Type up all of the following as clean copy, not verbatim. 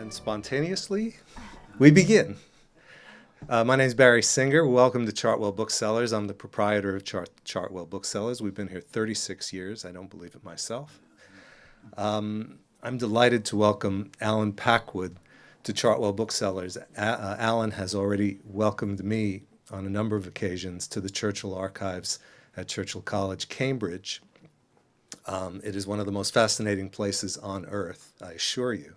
Spontaneously, we begin. My name is Barry Singer. Welcome to Chartwell Booksellers. I'm the proprietor of Chartwell Booksellers. We've been here 36 years. I don't believe it myself. I'm delighted to welcome Alan Packwood to Chartwell Booksellers. Alan has already welcomed me on a number of occasions to the Churchill Archives at Churchill College, Cambridge. It is one of the most fascinating places on earth, I assure you.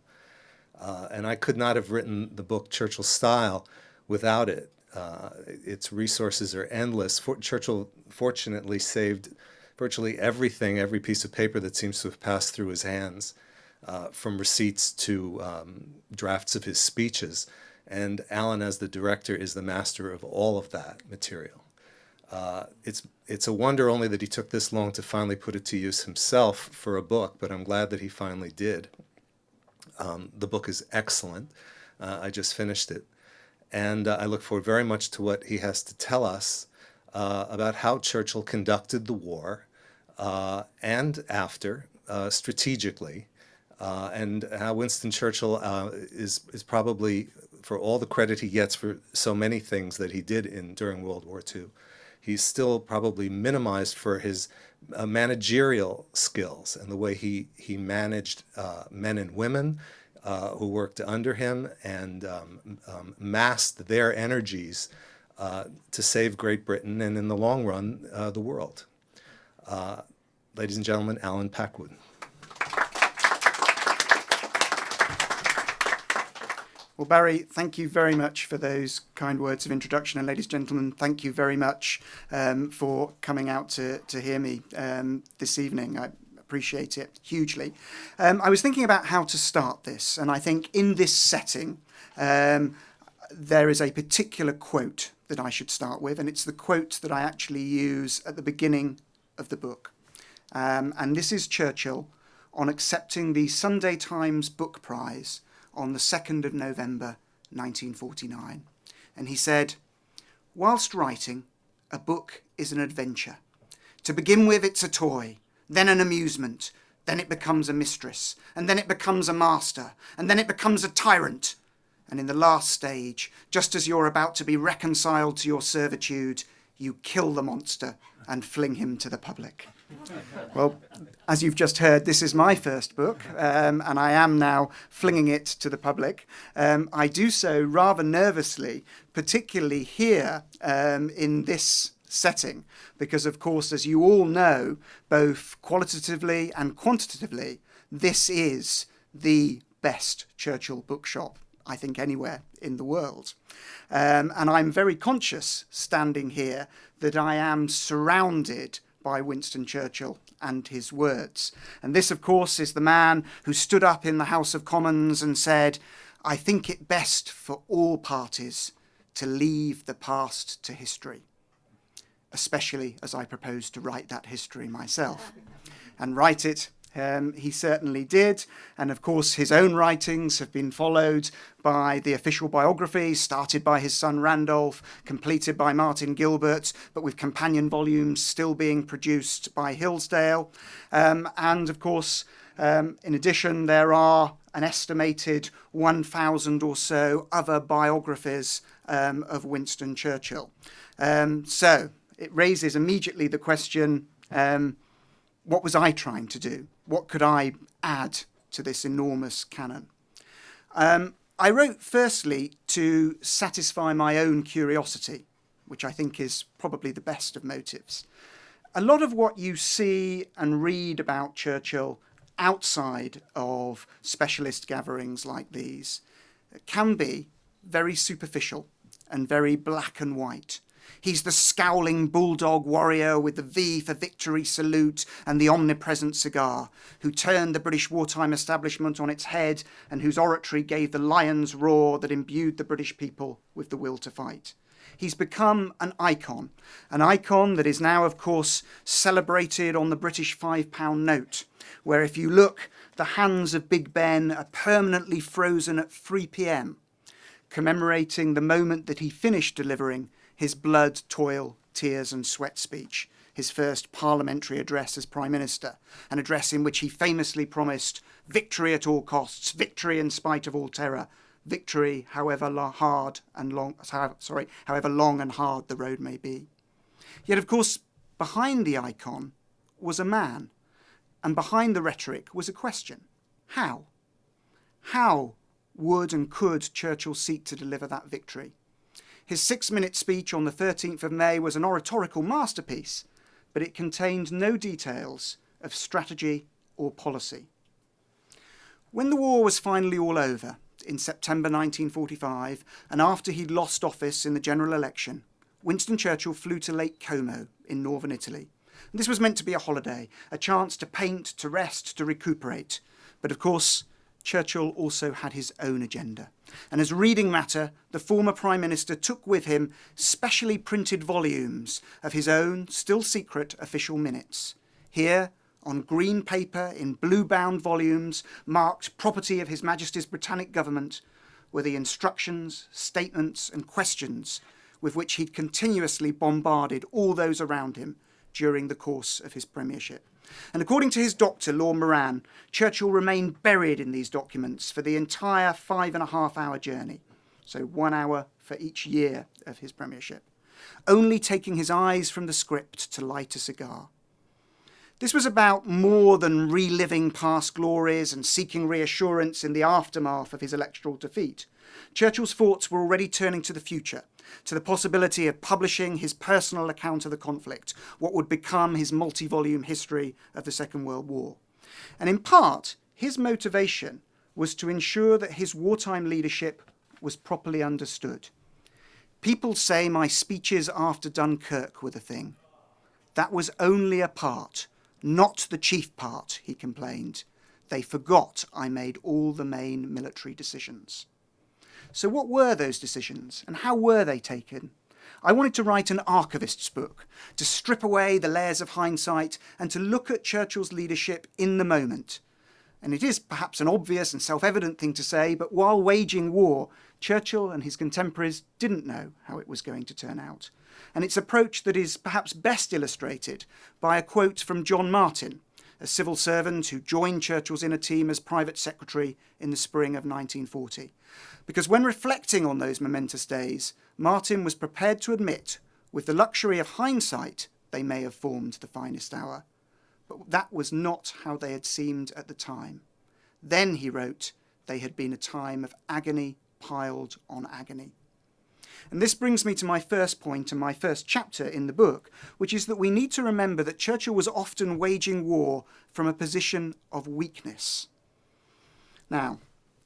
And I could not have written the book Churchill Style without it. Its resources are endless. Churchill fortunately saved virtually everything, every piece of paper that seems to have passed through his hands, from receipts to drafts of his speeches. And Alan, as the director, is the master of all of that material. It's a wonder only that he took this long to finally put it to use himself for a book, but I'm glad that he finally did. The book is excellent. I just finished it. And I look forward very much to what he has to tell us about how Churchill conducted the war and after, strategically, and how Winston Churchill is probably, for all the credit he gets for so many things that he did during World War II, he's still probably minimized for his managerial skills and the way he managed men and women who worked under him and massed their energies to save Great Britain and, in the long run, the world. Ladies and gentlemen, Alan Packwood. Well, Barry, thank you very much for those kind words of introduction. And ladies and gentlemen, thank you very much for coming out to hear me this evening. I appreciate it hugely. I was thinking about how to start this, and I think in this setting, there is a particular quote that I should start with, and it's the quote that I actually use at the beginning of the book. And this is Churchill on accepting the Sunday Times Book Prize on the 2nd of November 1949. And he said, "Whilst writing, a book is an adventure. To begin with, it's a toy, then an amusement, then it becomes a mistress, and then it becomes a master, and then it becomes a tyrant. And in the last stage, just as you're about to be reconciled to your servitude, you kill the monster and fling him to the public." Well, as you've just heard, this is my first book, and I am now flinging it to the public. I do so rather nervously, particularly here in this setting, because, of course, as you all know, both qualitatively and quantitatively, this is the best Churchill bookshop, I think, anywhere in the world. And I'm very conscious, standing here, that I am surrounded by Winston Churchill and his words. And this, of course, is the man who stood up in the House of Commons and said, "I think it best for all parties to leave the past to history," especially as I propose to write that history myself. And write it he certainly did. And of course, his own writings have been followed by the official biography, started by his son Randolph, completed by Martin Gilbert, but with companion volumes still being produced by Hillsdale. And of course, in addition, there are an estimated 1,000 or so other biographies of Winston Churchill. So it raises immediately the question, what was I trying to do? What could I add to this enormous canon? I wrote firstly to satisfy my own curiosity, which I think is probably the best of motives. A lot of what you see and read about Churchill outside of specialist gatherings like these can be very superficial and very black and white. He's the scowling bulldog warrior with the V for victory salute and the omnipresent cigar, who turned the British wartime establishment on its head and whose oratory gave the lion's roar that imbued the British people with the will to fight. He's become an icon that is now, of course, celebrated on the British £5 note, where if you look, the hands of Big Ben are permanently frozen at 3 p.m. commemorating the moment that he finished delivering his blood, toil, tears and sweat speech, his first parliamentary address as Prime Minister, an address in which he famously promised victory at all costs, victory in spite of all terror, victory however long and hard the road may be. Yet, of course, behind the icon was a man, and behind the rhetoric was a question. How? How would and could Churchill seek to deliver that victory? His 6-minute speech on the 13th of May was an oratorical masterpiece, but it contained no details of strategy or policy. When the war was finally all over, in September 1945, and after he'd lost office in the general election, Winston Churchill flew to Lake Como in northern Italy. And this was meant to be a holiday, a chance to paint, to rest, to recuperate. But of course, Churchill also had his own agenda. And as reading matter, the former Prime Minister took with him specially printed volumes of his own, still secret, official minutes. Here, on green paper in blue-bound volumes marked property of His Majesty's Britannic government, were the instructions, statements and questions with which he'd continuously bombarded all those around him during the course of his premiership. And according to his doctor, Lord Moran, Churchill remained buried in these documents for the entire 5.5-hour journey, so 1 hour for each year of his premiership, only taking his eyes from the script to light a cigar. This was about more than reliving past glories and seeking reassurance in the aftermath of his electoral defeat. Churchill's thoughts were already turning to the future, to the possibility of publishing his personal account of the conflict, what would become his multi-volume history of the Second World War. And in part, his motivation was to ensure that his wartime leadership was properly understood. People say my speeches after Dunkirk were the thing. That was only a part, not the chief part, he complained. They forgot I made all the main military decisions. So what were those decisions, and how were they taken? I wanted to write an archivist's book, to strip away the layers of hindsight and to look at Churchill's leadership in the moment. And it is perhaps an obvious and self-evident thing to say, but while waging war, Churchill and his contemporaries didn't know how it was going to turn out. And it's approach that is perhaps best illustrated by a quote from John Martin, a civil servant who joined Churchill's inner team as private secretary in the spring of 1940. Because when reflecting on those momentous days, Martin was prepared to admit, with the luxury of hindsight, they may have formed the finest hour. But that was not how they had seemed at the time. Then, he wrote, they had been a time of agony piled on agony. And this brings me to my first point and my first chapter in the book, which is that we need to remember that Churchill was often waging war from a position of weakness. Now,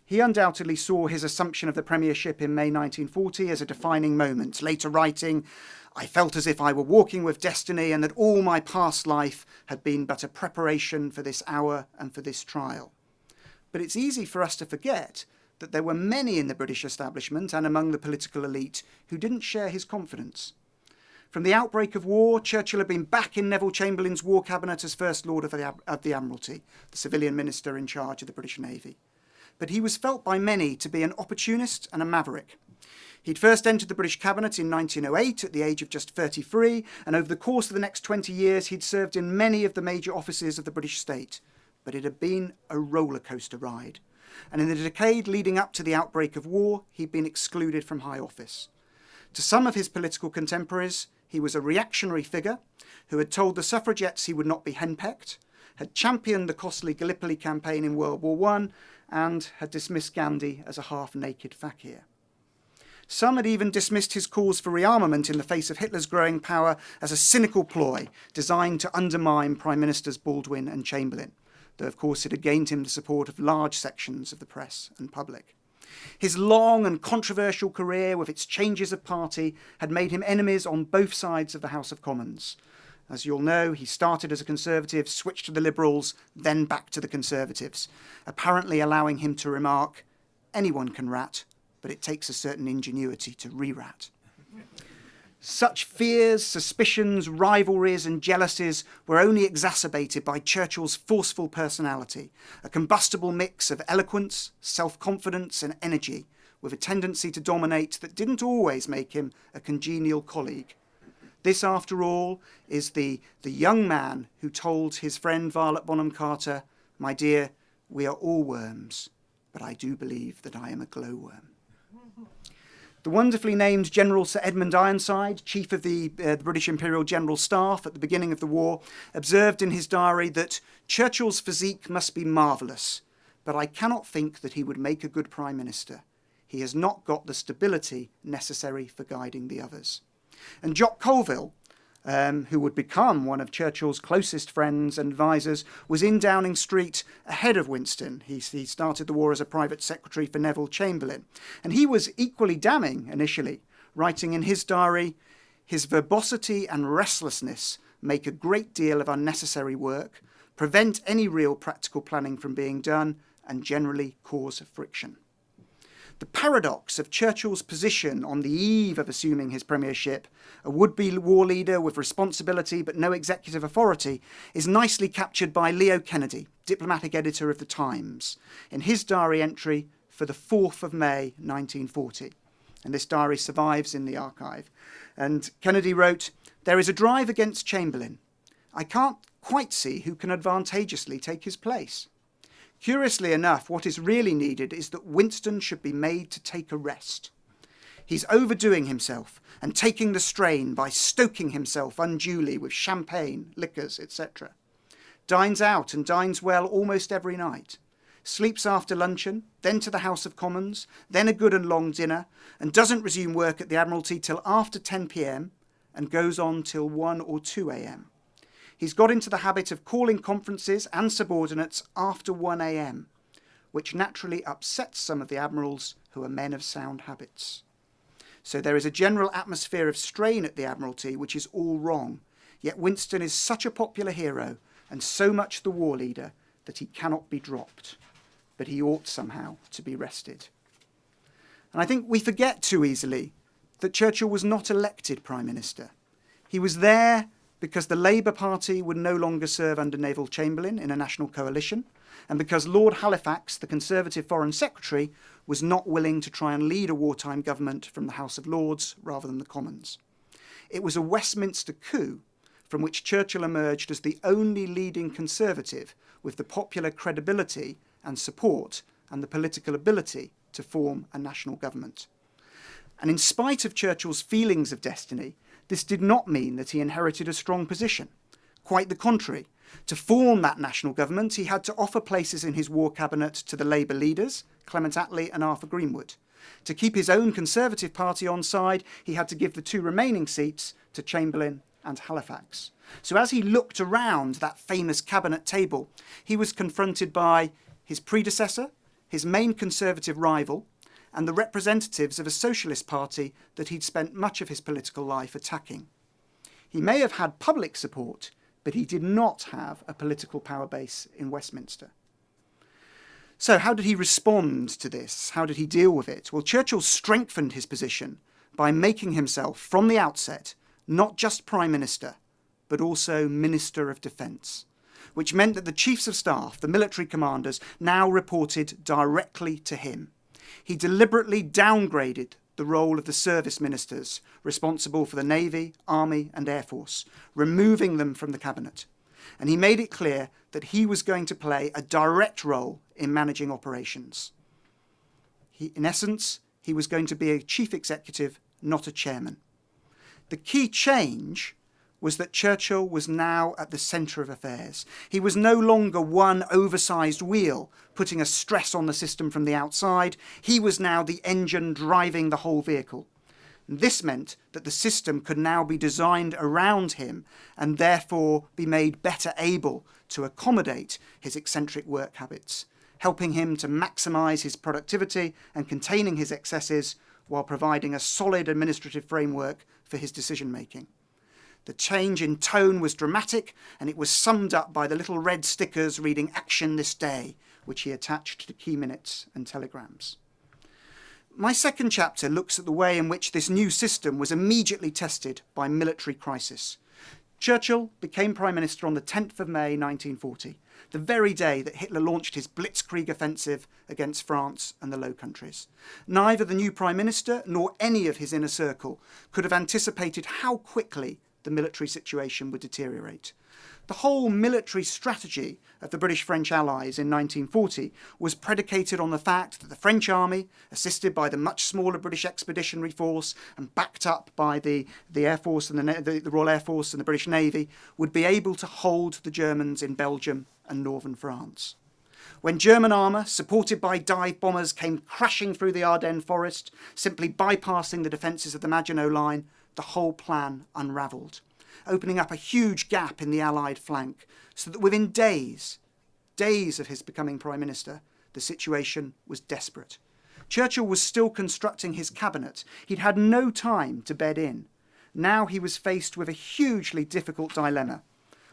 he undoubtedly saw his assumption of the premiership in May 1940 as a defining moment, later writing, I felt as if I were walking with destiny and that all my past life had been but a preparation for this hour and for this trial. But it's easy for us to forget that there were many in the British establishment and among the political elite who didn't share his confidence. From the outbreak of war, Churchill had been back in Neville Chamberlain's War Cabinet as First Lord of the Admiralty, the civilian minister in charge of the British Navy. But he was felt by many to be an opportunist and a maverick. He'd first entered the British Cabinet in 1908 at the age of just 33, and over the course of the next 20 years he'd served in many of the major offices of the British state. But it had been a roller coaster ride. And in the decade leading up to the outbreak of war, he'd been excluded from high office. To some of his political contemporaries, he was a reactionary figure who had told the suffragettes he would not be henpecked, had championed the costly Gallipoli campaign in World War I, and had dismissed Gandhi as a half-naked fakir. Some had even dismissed his calls for rearmament in the face of Hitler's growing power as a cynical ploy designed to undermine Prime Ministers Baldwin and Chamberlain, though of course it had gained him the support of large sections of the press and public. His long and controversial career with its changes of party had made him enemies on both sides of the House of Commons. As you'll know, he started as a Conservative, switched to the Liberals, then back to the Conservatives, apparently allowing him to remark, anyone can rat, but it takes a certain ingenuity to re-rat. Such fears, suspicions, rivalries and jealousies were only exacerbated by Churchill's forceful personality, a combustible mix of eloquence, self-confidence and energy, with a tendency to dominate that didn't always make him a congenial colleague. This, after all, is the young man who told his friend Violet Bonham Carter, "My dear, we are all worms, but I do believe that I am a glowworm." The wonderfully named General Sir Edmund Ironside, chief of the British Imperial General Staff at the beginning of the war, observed in his diary that Churchill's physique must be marvellous, but I cannot think that he would make a good Prime Minister. He has not got the stability necessary for guiding the others. And Jock Colville, who would become one of Churchill's closest friends and advisors, was in Downing Street ahead of Winston. He started the war as a private secretary for Neville Chamberlain. And he was equally damning initially, writing in his diary, "His verbosity and restlessness make a great deal of unnecessary work, prevent any real practical planning from being done, and generally cause friction." The paradox of Churchill's position on the eve of assuming his premiership, a would-be war leader with responsibility but no executive authority, is nicely captured by Leo Kennedy, diplomatic editor of The Times, in his diary entry for the 4th of May 1940. And this diary survives in the archive. And Kennedy wrote, "There is a drive against Chamberlain. I can't quite see who can advantageously take his place. Curiously enough, what is really needed is that Winston should be made to take a rest. He's overdoing himself and taking the strain by stoking himself unduly with champagne, liquors, etc. Dines out and dines well almost every night. Sleeps after luncheon, then to the House of Commons, then a good and long dinner, and doesn't resume work at the Admiralty till after 10 p.m. and goes on till 1 or 2 a.m. He's got into the habit of calling conferences and subordinates after 1 a.m, which naturally upsets some of the admirals who are men of sound habits. So there is a general atmosphere of strain at the Admiralty, which is all wrong. Yet Winston is such a popular hero and so much the war leader that he cannot be dropped. But he ought somehow to be rested." And I think we forget too easily that Churchill was not elected Prime Minister. He was there because the Labour Party would no longer serve under Neville Chamberlain in a national coalition, and because Lord Halifax, the Conservative Foreign Secretary, was not willing to try and lead a wartime government from the House of Lords rather than the Commons. It was a Westminster coup from which Churchill emerged as the only leading Conservative with the popular credibility and support and the political ability to form a national government. And in spite of Churchill's feelings of destiny, this did not mean that he inherited a strong position. Quite the contrary. To form that national government, he had to offer places in his war cabinet to the Labour leaders, Clement Attlee and Arthur Greenwood. To keep his own Conservative Party on side, he had to give the 2 remaining seats to Chamberlain and Halifax. So as he looked around that famous cabinet table, he was confronted by his predecessor, his main Conservative rival, and the representatives of a socialist party that he'd spent much of his political life attacking. He may have had public support, but he did not have a political power base in Westminster. So how did he respond to this? How did he deal with it? Well, Churchill strengthened his position by making himself, from the outset, not just Prime Minister, but also Minister of Defence, which meant that the Chiefs of Staff, the military commanders, now reported directly to him. He deliberately downgraded the role of the service ministers responsible for the Navy, Army and Air Force, removing them from the cabinet. And he made it clear that he was going to play a direct role in managing operations. In essence, he was going to be a chief executive, not a chairman. The key change was that Churchill was now at the centre of affairs. He was no longer one oversized wheel, putting a stress on the system from the outside. He was now the engine driving the whole vehicle. And this meant that the system could now be designed around him and therefore be made better able to accommodate his eccentric work habits, helping him to maximise his productivity and containing his excesses while providing a solid administrative framework for his decision-making. The change in tone was dramatic, and it was summed up by the little red stickers reading "Action this day," which he attached to key minutes and telegrams. My second chapter looks at the way in which this new system was immediately tested by military crisis. Churchill became Prime Minister on the 10th of May 1940, the very day that Hitler launched his blitzkrieg offensive against France and the Low Countries. Neither the new Prime Minister nor any of his inner circle could have anticipated how quickly the military situation would deteriorate. The whole military strategy of the British-French allies in 1940 was predicated on the fact that the French army, assisted by the much smaller British Expeditionary Force and backed up by the Air Force and the Royal Air Force and the British Navy, would be able to hold the Germans in Belgium and northern France. When German armour, supported by dive bombers, came crashing through the Ardennes forest, simply bypassing the defences of the Maginot Line, the whole plan unravelled, opening up a huge gap in the Allied flank, so that within days of his becoming Prime Minister, the situation was desperate. Churchill was still constructing his cabinet. He'd had no time to bed in. Now he was faced with a hugely difficult dilemma.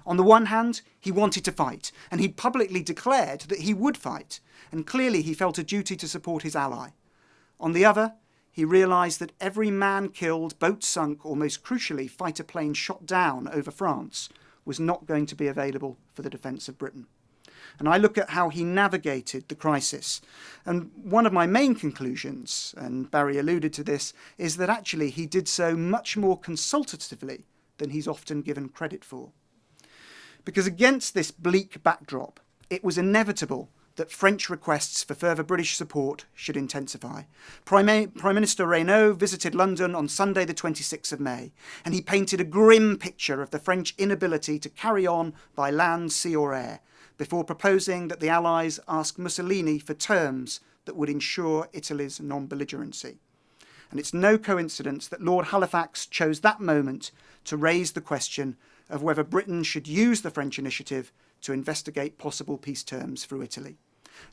On the one hand, he wanted to fight, and he'd publicly declared that he would fight, and clearly he felt a duty to support his ally. On the other, he realised that every man killed, boat sunk, or most crucially, fighter plane shot down over France was not going to be available for the defence of Britain. And I look at how he navigated the crisis. And one of my main conclusions, and Barry alluded to this, is that actually he did so much more consultatively than he's often given credit for. Because against this bleak backdrop, it was inevitable that French requests for further British support should intensify. Prime Minister Reynaud visited London on Sunday the 26th of May, and he painted a grim picture of the French inability to carry on by land, sea or air, before proposing that the Allies ask Mussolini for terms that would ensure Italy's non-belligerency. And it's no coincidence that Lord Halifax chose that moment to raise the question of whether Britain should use the French initiative to investigate possible peace terms through Italy.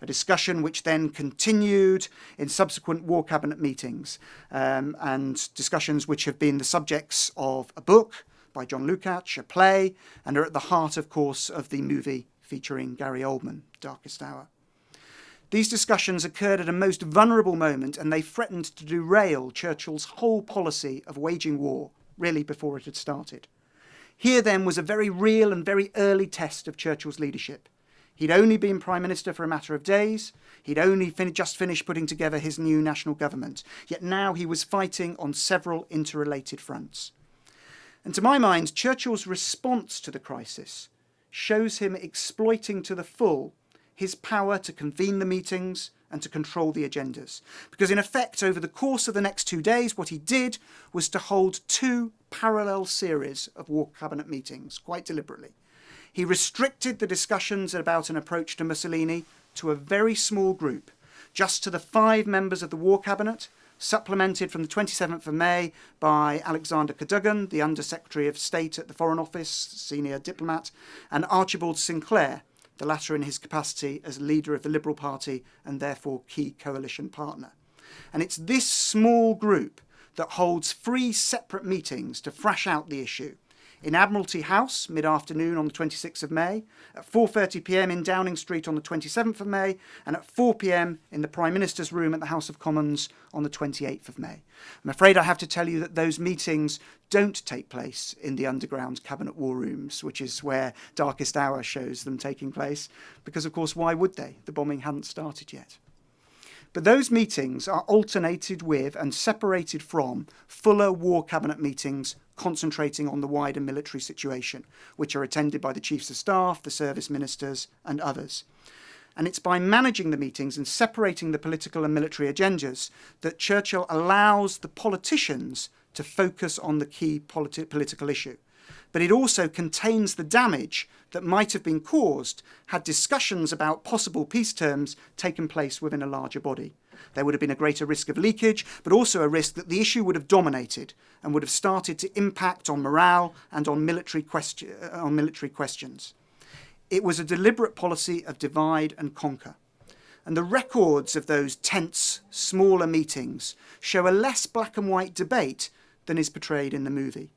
A discussion which then continued in subsequent War Cabinet meetings, and discussions which have been the subjects of a book by John Lukács, a play, and are at the heart, of course, of the movie featuring Gary Oldman, Darkest Hour. These discussions occurred at a most vulnerable moment, and they threatened to derail Churchill's whole policy of waging war, really before it had started. Here then was a very real and very early test of Churchill's leadership. He'd only been Prime Minister for a matter of days. He'd only just finished putting together his new national government. Yet now he was fighting on several interrelated fronts. And to my mind, Churchill's response to the crisis shows him exploiting to the full his power to convene the meetings and to control the agendas. Because in effect, over the course of the next 2 days, what he did was to hold two parallel series of War Cabinet meetings, quite deliberately. He restricted the discussions about an approach to Mussolini to a very small group, just to the 5 members of the War Cabinet, supplemented from the 27th of May by Alexander Cadogan, the Under-Secretary of State at the Foreign Office, senior diplomat, and Archibald Sinclair, the latter in his capacity as leader of the Liberal Party and therefore key coalition partner. And it's this small group that holds 3 separate meetings to thrash out the issue. In Admiralty House, mid-afternoon on the 26th of May, at 4:30 p.m. in Downing Street on the 27th of May, and at 4 p.m. in the Prime Minister's room at the House of Commons on the 28th of May. I'm afraid I have to tell you that those meetings don't take place in the underground cabinet war rooms, which is where Darkest Hour shows them taking place, because of course why would they? The bombing hadn't started yet. But those meetings are alternated with and separated from fuller War Cabinet meetings concentrating on the wider military situation, which are attended by the Chiefs of Staff, the Service Ministers and others. And it's by managing the meetings and separating the political and military agendas that Churchill allows the politicians to focus on the key political issue. But it also contains the damage that might have been caused had discussions about possible peace terms taken place within a larger body. There would have been a greater risk of leakage, but also a risk that the issue would have dominated and would have started to impact on morale and on military questions. It was a deliberate policy of divide and conquer. And the records of those tense, smaller meetings show a less black and white debate than is portrayed in the movie.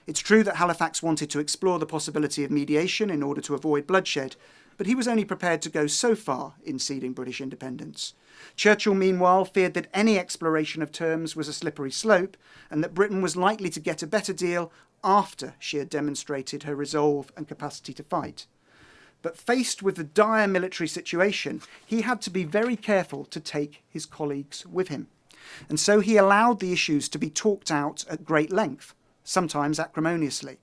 It's true that Halifax wanted to explore the possibility of mediation in order to avoid bloodshed, but he was only prepared to go so far in ceding British independence. Churchill, meanwhile, feared that any exploration of terms was a slippery slope and that Britain was likely to get a better deal after she had demonstrated her resolve and capacity to fight. But faced with the dire military situation, he had to be very careful to take his colleagues with him. And so he allowed the issues to be talked out at great length, sometimes acrimoniously.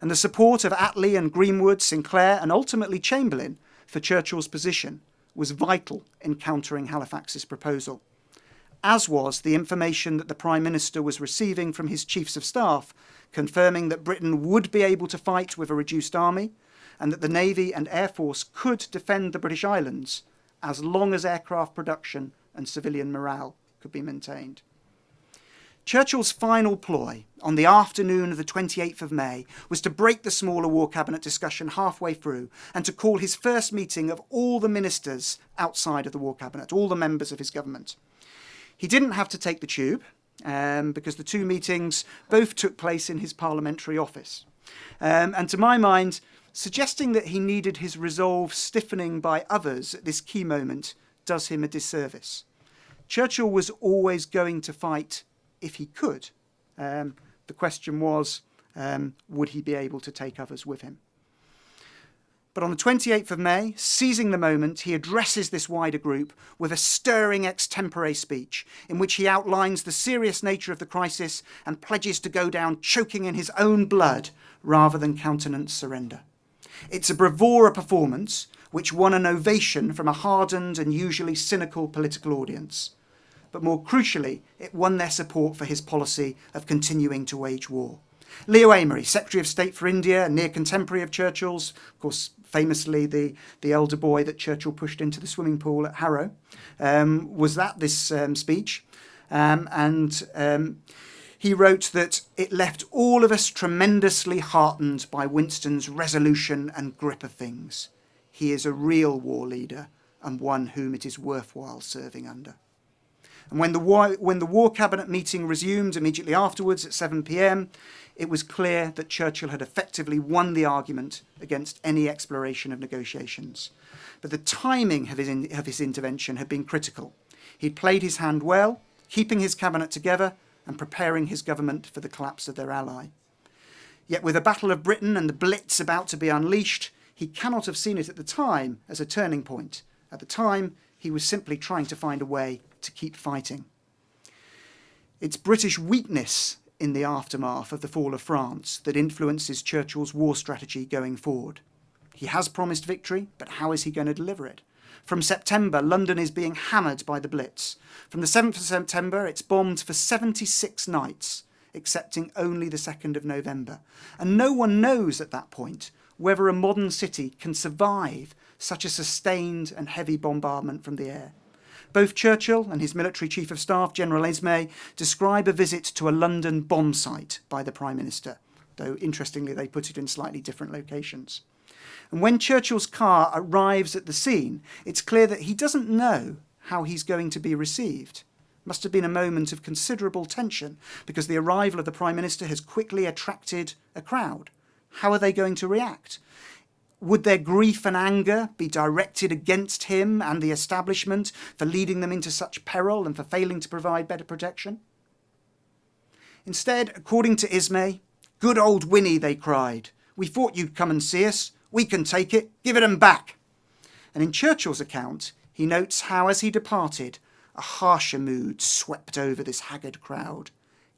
And the support of Attlee and Greenwood, Sinclair and ultimately Chamberlain for Churchill's position was vital in countering Halifax's proposal, as was the information that the Prime Minister was receiving from his chiefs of staff, confirming that Britain would be able to fight with a reduced army and that the Navy and Air Force could defend the British Islands as long as aircraft production and civilian morale could be maintained. Churchill's final ploy on the afternoon of the 28th of May was to break the smaller War Cabinet discussion halfway through and to call his first meeting of all the ministers outside of the War Cabinet, all the members of his government. He didn't have to take the tube because the two meetings both took place in his parliamentary office. And to my mind, suggesting that he needed his resolve stiffening by others at this key moment does him a disservice. Churchill was always going to fight if he could. The question was, would he be able to take others with him? But on the 28th of May, seizing the moment, he addresses this wider group with a stirring extempore speech in which he outlines the serious nature of the crisis and pledges to go down choking in his own blood rather than countenance surrender. It's a bravura performance which won an ovation from a hardened and usually cynical political audience. But more crucially, it won their support for his policy of continuing to wage war. Leo Amery, Secretary of State for India, a near contemporary of Churchill's, of course, famously the elder boy that Churchill pushed into the swimming pool at Harrow, was at this speech. He wrote that it left all of us tremendously heartened by Winston's resolution and grip of things. He is a real war leader and one whom it is worthwhile serving under. And when the War Cabinet meeting resumed immediately afterwards at 7 p.m, it was clear that Churchill had effectively won the argument against any exploration of negotiations. But the timing of his intervention had been critical. He'd played his hand well, keeping his cabinet together and preparing his government for the collapse of their ally. Yet with the Battle of Britain and the Blitz about to be unleashed, he cannot have seen it at the time as a turning point. At the time, he was simply trying to find a way to keep fighting. It's British weakness in the aftermath of the fall of France that influences Churchill's war strategy going forward. He has promised victory, but how is he going to deliver it? From September, London is being hammered by the Blitz. From the 7th of September, it's bombed for 76 nights, excepting only the 2nd of November. And no one knows at that point whether a modern city can survive such a sustained and heavy bombardment from the air. Both Churchill and his military chief of staff, General Esme, describe a visit to a London bomb site by the Prime Minister, though interestingly they put it in slightly different locations. And when Churchill's car arrives at the scene, it's clear that he doesn't know how he's going to be received. Must have been a moment of considerable tension because the arrival of the Prime Minister has quickly attracted a crowd. How are they going to react? Would their grief and anger be directed against him and the establishment for leading them into such peril and for failing to provide better protection? Instead, according to Ismay, "Good old Winnie," they cried. "We thought you'd come and see us. We can take it. Give it 'em back." And in Churchill's account, he notes how, as he departed, a harsher mood swept over this haggard crowd.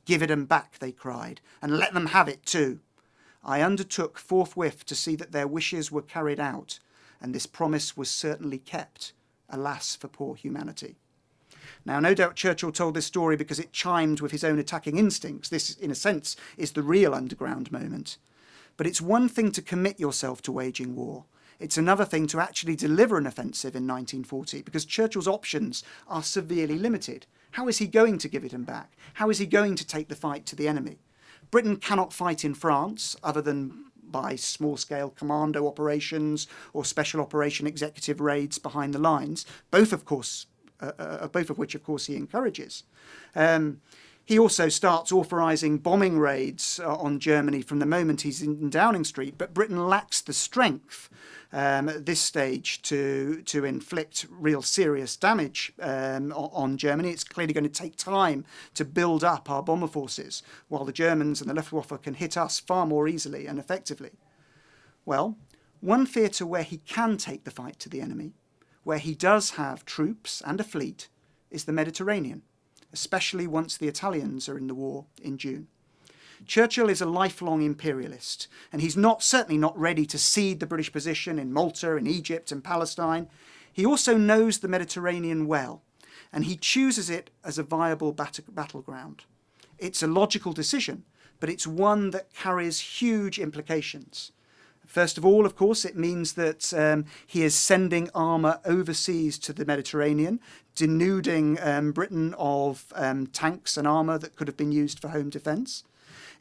"Give it 'em back," they cried, "and let them have it too. I undertook forthwith to see that their wishes were carried out, and this promise was certainly kept. Alas for poor humanity." Now, no doubt Churchill told this story because it chimed with his own attacking instincts. This, in a sense, is the real underground moment. But it's one thing to commit yourself to waging war. It's another thing to actually deliver an offensive in 1940, because Churchill's options are severely limited. How is he going to give it him back? How is he going to take the fight to the enemy? Britain cannot fight in France other than by small-scale commando operations or special operation executive raids behind the lines, both of which, of course, he encourages. He also starts authorising bombing raids on Germany from the moment he's in Downing Street, but Britain lacks the strength at this stage to inflict real serious damage on Germany. It's clearly going to take time to build up our bomber forces, while the Germans and the Luftwaffe can hit us far more easily and effectively. Well, One theatre where he can take the fight to the enemy, where he does have troops and a fleet, is the Mediterranean, especially once the Italians are in the war in June. Churchill is a lifelong imperialist, and he's certainly not ready to cede the British position in Malta, in Egypt and Palestine. He also knows the Mediterranean well, and he chooses it as a viable battleground. It's a logical decision, but it's one that carries huge implications. First of all, of course, it means that he is sending armour overseas to the Mediterranean, denuding Britain of tanks and armour that could have been used for home defence.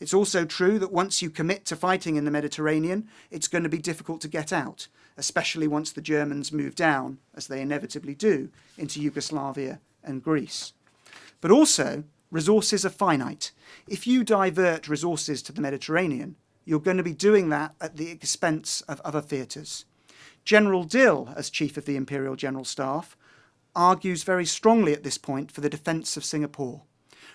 It's also true that once you commit to fighting in the Mediterranean, it's going to be difficult to get out, especially once the Germans move down, as they inevitably do, into Yugoslavia and Greece. But also, resources are finite. If you divert resources to the Mediterranean, you're going to be doing that at the expense of other theatres. General Dill, as Chief of the Imperial General Staff, argues very strongly at this point for the defence of Singapore,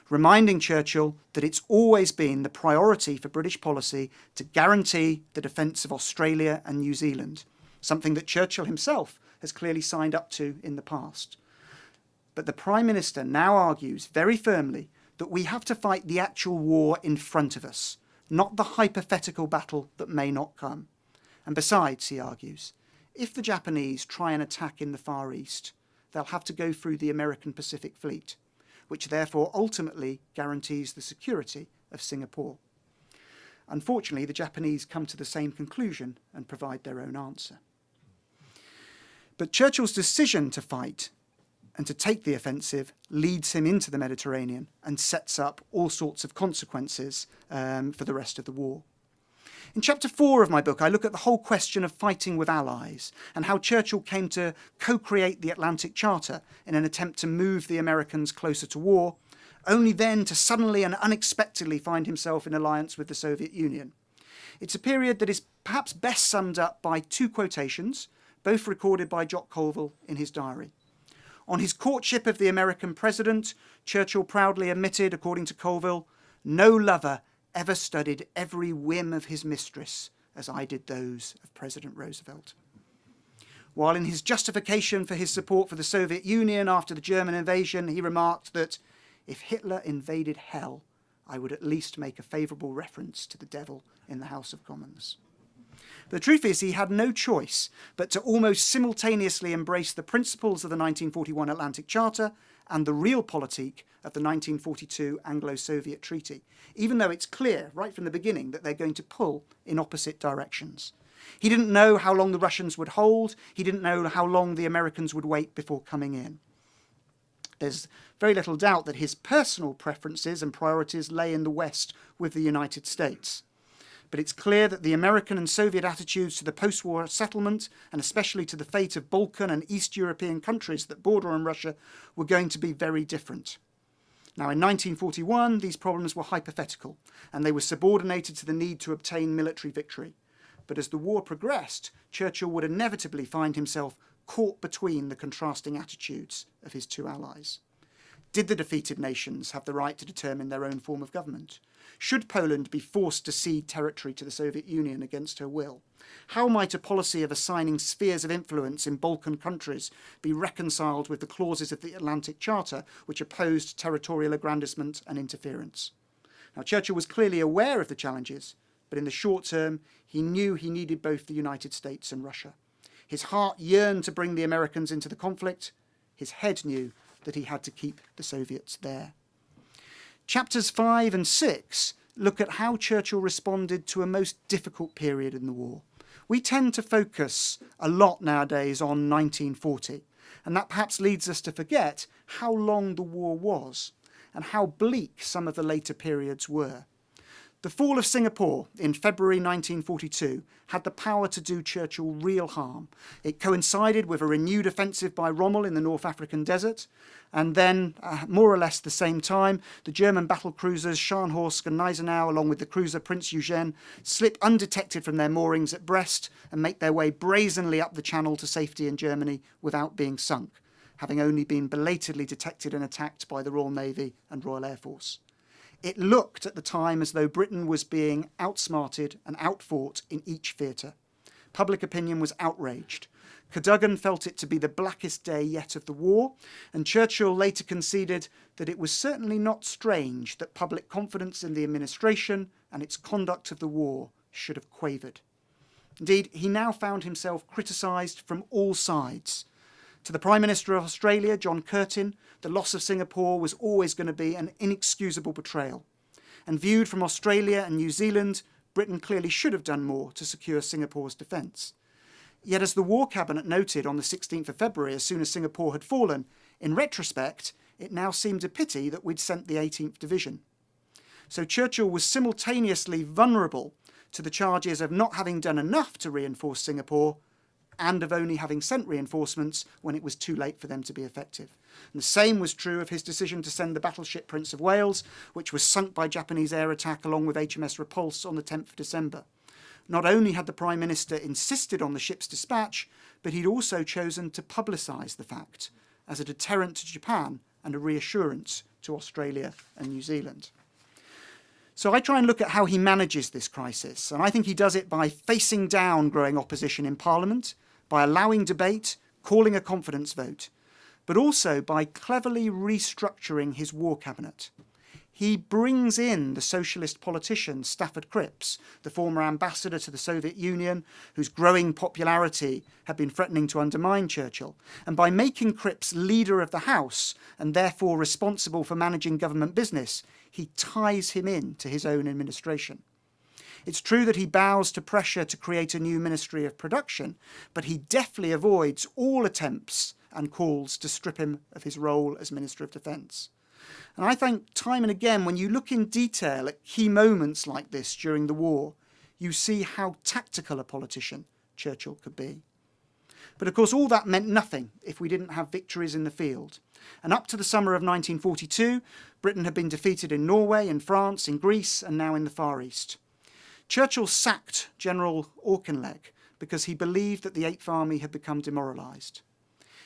reminding Churchill that it's always been the priority for British policy to guarantee the defence of Australia and New Zealand, something that Churchill himself has clearly signed up to in the past. But the Prime Minister now argues very firmly that we have to fight the actual war in front of us, not the hypothetical battle that may not come. And besides, he argues, if the Japanese try an attack in the Far East, they'll have to go through the American Pacific Fleet, which therefore ultimately guarantees the security of Singapore. Unfortunately, the Japanese come to the same conclusion and provide their own answer. But Churchill's decision to fight and to take the offensive leads him into the Mediterranean and sets up all sorts of consequences for the rest of the war. In chapter 4 of my book, I look at the whole question of fighting with allies and how Churchill came to co-create the Atlantic Charter in an attempt to move the Americans closer to war, only then to suddenly and unexpectedly find himself in alliance with the Soviet Union. It's a period that is perhaps best summed up by two quotations, both recorded by Jock Colville in his diary. On his courtship of the American president, Churchill proudly admitted, according to Colville, "No lover ever studied every whim of his mistress as I did those of President Roosevelt." While in his justification for his support for the Soviet Union after the German invasion, he remarked that if Hitler invaded hell, I would at least make a favourable reference to the devil in the House of Commons. The truth is, he had no choice but to almost simultaneously embrace the principles of the 1941 Atlantic Charter and the realpolitik of the 1942 Anglo-Soviet Treaty, even though it's clear right from the beginning that they're going to pull in opposite directions. He didn't know how long the Russians would hold. He didn't know how long the Americans would wait before coming in. There's very little doubt that his personal preferences and priorities lay in the West with the United States. But it's clear that the American and Soviet attitudes to the post-war settlement, and especially to the fate of Balkan and East European countries that border on Russia, were going to be very different. Now, in 1941, these problems were hypothetical, and they were subordinated to the need to obtain military victory. But as the war progressed, Churchill would inevitably find himself caught between the contrasting attitudes of his two allies. Did the defeated nations have the right to determine their own form of government? Should Poland be forced to cede territory to the Soviet Union against her will? How might a policy of assigning spheres of influence in Balkan countries be reconciled with the clauses of the Atlantic Charter, which opposed territorial aggrandizement and interference? Now, Churchill was clearly aware of the challenges, but in the short term, he knew he needed both the United States and Russia. His heart yearned to bring the Americans into the conflict. His head knew that he had to keep the Soviets there. Chapters 5 and 6 look at how Churchill responded to a most difficult period in the war. We tend to focus a lot nowadays on 1940, and that perhaps leads us to forget how long the war was and how bleak some of the later periods were. The fall of Singapore in February 1942 had the power to do Churchill real harm. It coincided with a renewed offensive by Rommel in the North African desert, and then, more or less the same time, the German battlecruisers Scharnhorst and Gneisenau, along with the cruiser Prince Eugen, slip undetected from their moorings at Brest and make their way brazenly up the Channel to safety in Germany without being sunk, having only been belatedly detected and attacked by the Royal Navy and Royal Air Force. It looked at the time as though Britain was being outsmarted and outfought in each theatre. Public opinion was outraged. Cadogan felt it to be the blackest day yet of the war, and Churchill later conceded that it was certainly not strange that public confidence in the administration and its conduct of the war should have quavered. Indeed, he now found himself criticised from all sides. To the Prime Minister of Australia, John Curtin, the loss of Singapore was always going to be an inexcusable betrayal. And viewed from Australia and New Zealand, Britain clearly should have done more to secure Singapore's defence. Yet, as the War Cabinet noted on the 16th of February, as soon as Singapore had fallen, in retrospect, it now seemed a pity that we'd sent the 18th Division. So Churchill was simultaneously vulnerable to the charges of not having done enough to reinforce Singapore and of only having sent reinforcements when it was too late for them to be effective. And the same was true of his decision to send the battleship Prince of Wales, which was sunk by Japanese air attack along with HMS Repulse on the 10th of December. Not only had the Prime Minister insisted on the ship's dispatch, but he'd also chosen to publicise the fact as a deterrent to Japan and a reassurance to Australia and New Zealand. So I try and look at how he manages this crisis, and I think he does it by facing down growing opposition in Parliament, by allowing debate, calling a confidence vote, but also by cleverly restructuring his War Cabinet. He brings in the socialist politician Stafford Cripps, the former ambassador to the Soviet Union, whose growing popularity had been threatening to undermine Churchill. And by making Cripps leader of the House and therefore responsible for managing government business, he ties him in to his own administration. It's true that he bows to pressure to create a new Ministry of Production, but he deftly avoids all attempts and calls to strip him of his role as Minister of Defence. And I think time and again, when you look in detail at key moments like this during the war, you see how tactical a politician Churchill could be. But of course, all that meant nothing if we didn't have victories in the field. And up to the summer of 1942, Britain had been defeated in Norway, in France, in Greece, and now in the Far East. Churchill sacked General Auchinleck because he believed that the Eighth Army had become demoralised.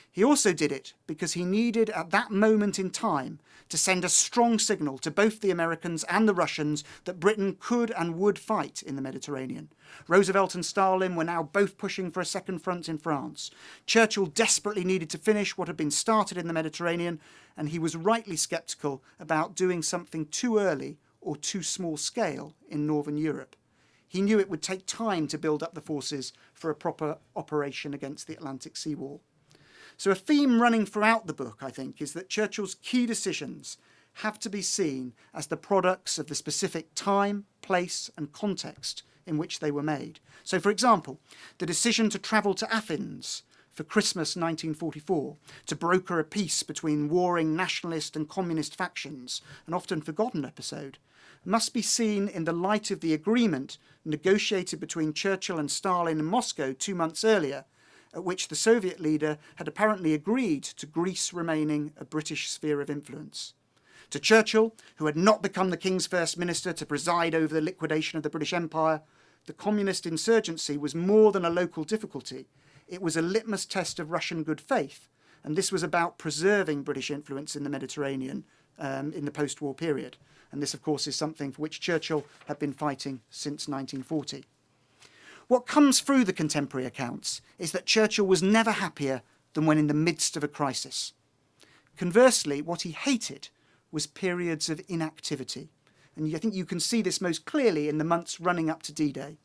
He also did it because he needed, at that moment in time, to send a strong signal to both the Americans and the Russians that Britain could and would fight in the Mediterranean. Roosevelt and Stalin were now both pushing for a second front in France. Churchill desperately needed to finish what had been started in the Mediterranean, and he was rightly sceptical about doing something too early or too small scale in Northern Europe. He knew it would take time to build up the forces for a proper operation against the Atlantic seawall. So a theme running throughout the book, I think, is that Churchill's key decisions have to be seen as the products of the specific time, place and context in which they were made. So, for example, the decision to travel to Athens for Christmas 1944 to broker a peace between warring nationalist and communist factions, an often forgotten episode, must be seen in the light of the agreement negotiated between Churchill and Stalin in Moscow 2 months earlier, at which the Soviet leader had apparently agreed to Greece remaining a British sphere of influence. To Churchill, who had not become the King's First Minister to preside over the liquidation of the British Empire, the communist insurgency was more than a local difficulty. It was a litmus test of Russian good faith, and this was about preserving British influence in the Mediterranean in the post-war period. And this, of course, is something for which Churchill had been fighting since 1940. What comes through the contemporary accounts is that Churchill was never happier than when in the midst of a crisis. Conversely, what he hated was periods of inactivity. And I think you can see this most clearly in the months running up to D-Day.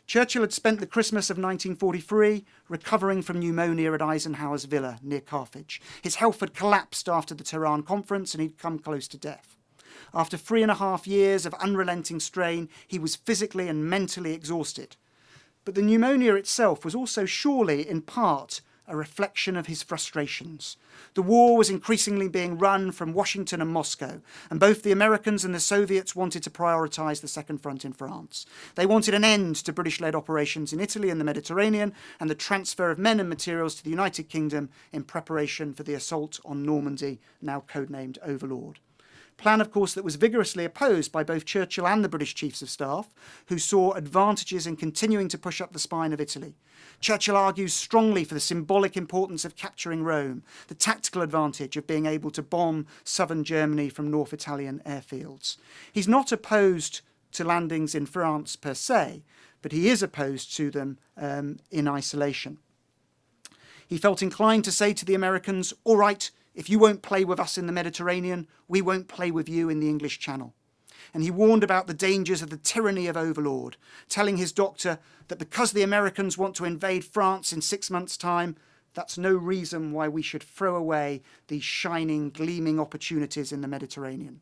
Churchill had spent the Christmas of 1943 recovering from pneumonia at Eisenhower's villa near Carthage. His health had collapsed after the Tehran conference and he'd come close to death. After 3.5 years of unrelenting strain, he was physically and mentally exhausted. But the pneumonia itself was also surely, in part, a reflection of his frustrations. The war was increasingly being run from Washington and Moscow, and both the Americans and the Soviets wanted to prioritise the Second Front in France. They wanted an end to British-led operations in Italy and the Mediterranean, and the transfer of men and materials to the United Kingdom in preparation for the assault on Normandy, now codenamed Overlord. Plan, of course, that was vigorously opposed by both Churchill and the British Chiefs of Staff, who saw advantages in continuing to push up the spine of Italy. Churchill argues strongly for the symbolic importance of capturing Rome, the tactical advantage of being able to bomb southern Germany from North Italian airfields. He's not opposed to landings in France per se, but he is opposed to them in isolation. He felt inclined to say to the Americans, all right, if you won't play with us in the Mediterranean, we won't play with you in the English Channel. And he warned about the dangers of the tyranny of overlord, telling his doctor that because the Americans want to invade France in 6 months' time, that's no reason why we should throw away these shining, gleaming opportunities in the Mediterranean.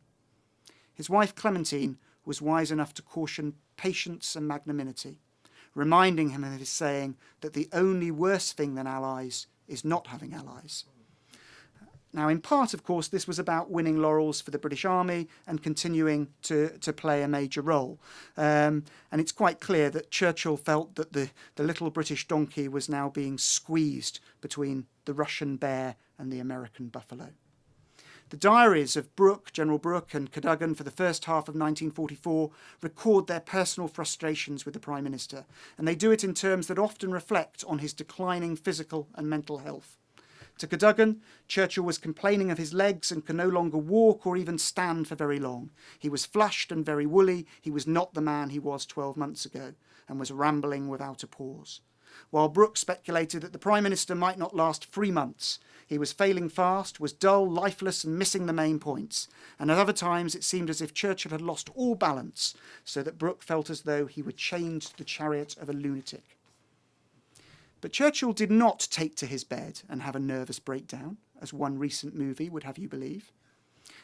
His wife Clementine was wise enough to caution patience and magnanimity, reminding him of his saying that the only worse thing than allies is not having allies. Now, in part, of course, this was about winning laurels for the British Army and continuing to play a major role. And it's quite clear that Churchill felt that the little British donkey was now being squeezed between the Russian bear and the American buffalo. The diaries of Brooke, General Brooke and Cadogan for the first half of 1944 record their personal frustrations with the Prime Minister, and they do it in terms that often reflect on his declining physical and mental health. To Cadogan, Churchill was complaining of his legs and could no longer walk or even stand for very long. He was flushed and very woolly. He was not the man he was 12 months ago and was rambling without a pause. While Brooke speculated that the Prime Minister might not last 3 months, he was failing fast, was dull, lifeless and missing the main points. And at other times it seemed as if Churchill had lost all balance, so that Brooke felt as though he were chained to the chariot of a lunatic. But Churchill did not take to his bed and have a nervous breakdown, as one recent movie would have you believe.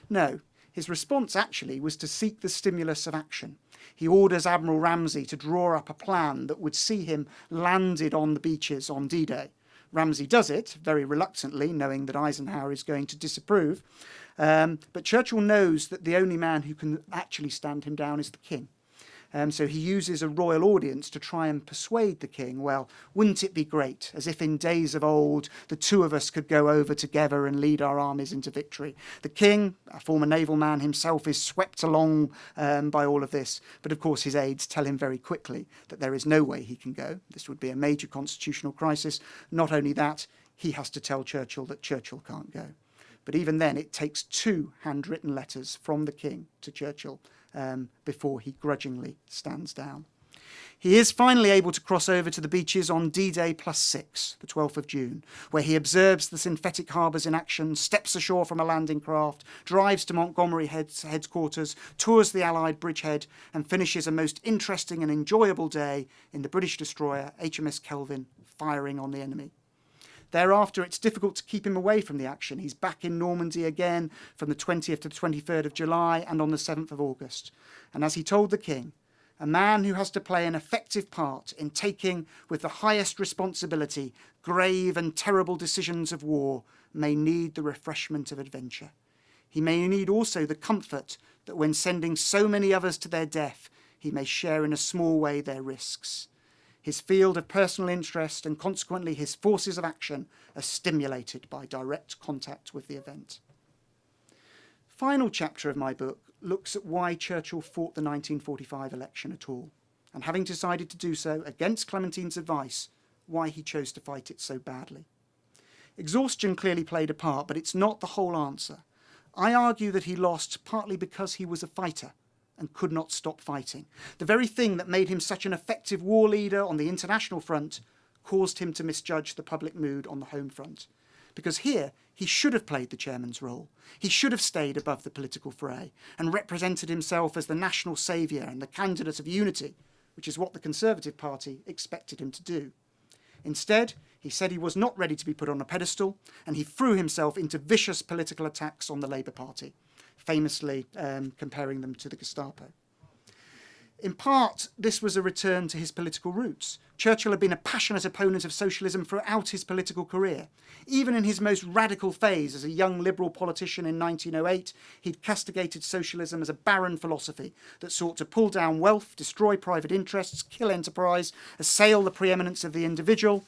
No, his response actually was to seek the stimulus of action. He orders Admiral Ramsay to draw up a plan that would see him landed on the beaches on D-Day. Ramsay does it, very reluctantly, knowing that Eisenhower is going to disapprove. But Churchill knows that the only man who can actually stand him down is the king. So he uses a royal audience to try and persuade the king, well, wouldn't it be great, as if in days of old the two of us could go over together and lead our armies into victory. The king, a former naval man himself, is swept along by all of this, but of course his aides tell him very quickly that there is no way he can go. This would be a major constitutional crisis. Not only that, he has to tell Churchill that Churchill can't go. But even then, it takes 2 handwritten letters from the king to Churchill before he grudgingly stands down. He is finally able to cross over to the beaches on D-Day +6, the 12th of June, where he observes the synthetic harbours in action, steps ashore from a landing craft, drives to Montgomery headquarters, tours the Allied bridgehead, and finishes a most interesting and enjoyable day in the British destroyer HMS Kelvin, firing on the enemy. Thereafter, it's difficult to keep him away from the action. He's back in Normandy again from the 20th to the 23rd of July and on the 7th of August. And as he told the king, a man who has to play an effective part in taking with the highest responsibility grave and terrible decisions of war may need the refreshment of adventure. He may need also the comfort that when sending so many others to their death, he may share in a small way their risks. His field of personal interest and consequently his forces of action are stimulated by direct contact with the event. Final chapter of my book looks at why Churchill fought the 1945 election at all, and having decided to do so against Clementine's advice, why he chose to fight it so badly. Exhaustion clearly played a part, but it's not the whole answer. I argue that he lost partly because he was a fighter and could not stop fighting. The very thing that made him such an effective war leader on the international front caused him to misjudge the public mood on the home front. Because here, he should have played the chairman's role. He should have stayed above the political fray and represented himself as the national saviour and the candidate of unity, which is what the Conservative Party expected him to do. Instead, he said he was not ready to be put on a pedestal, and he threw himself into vicious political attacks on the Labour Party, famously comparing them to the Gestapo. In part, this was a return to his political roots. Churchill had been a passionate opponent of socialism throughout his political career. Even in his most radical phase as a young Liberal politician in 1908, he'd castigated socialism as a barren philosophy that sought to pull down wealth, destroy private interests, kill enterprise, assail the preeminence of the individual,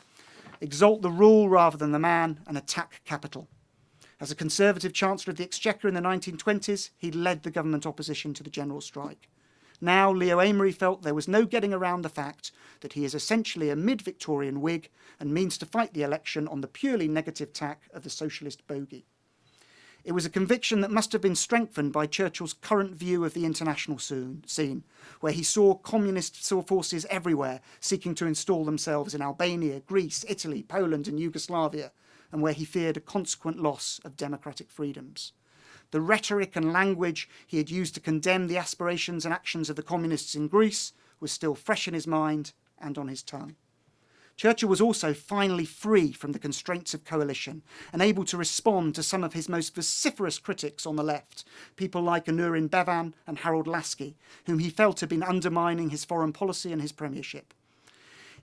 exalt the rule rather than the man, and attack capital. As a Conservative Chancellor of the Exchequer in the 1920s, he led the government opposition to the general strike. Now, Leo Amery felt there was no getting around the fact that he is essentially a mid-Victorian Whig and means to fight the election on the purely negative tack of the socialist bogey. It was a conviction that must have been strengthened by Churchill's current view of the international scene, where he saw communist forces everywhere seeking to install themselves in Albania, Greece, Italy, Poland and Yugoslavia, and where he feared a consequent loss of democratic freedoms. The rhetoric and language he had used to condemn the aspirations and actions of the communists in Greece was still fresh in his mind and on his tongue. Churchill was also finally free from the constraints of coalition and able to respond to some of his most vociferous critics on the left, people like Anurin Bevan and Harold Lasky, whom he felt had been undermining his foreign policy and his premiership.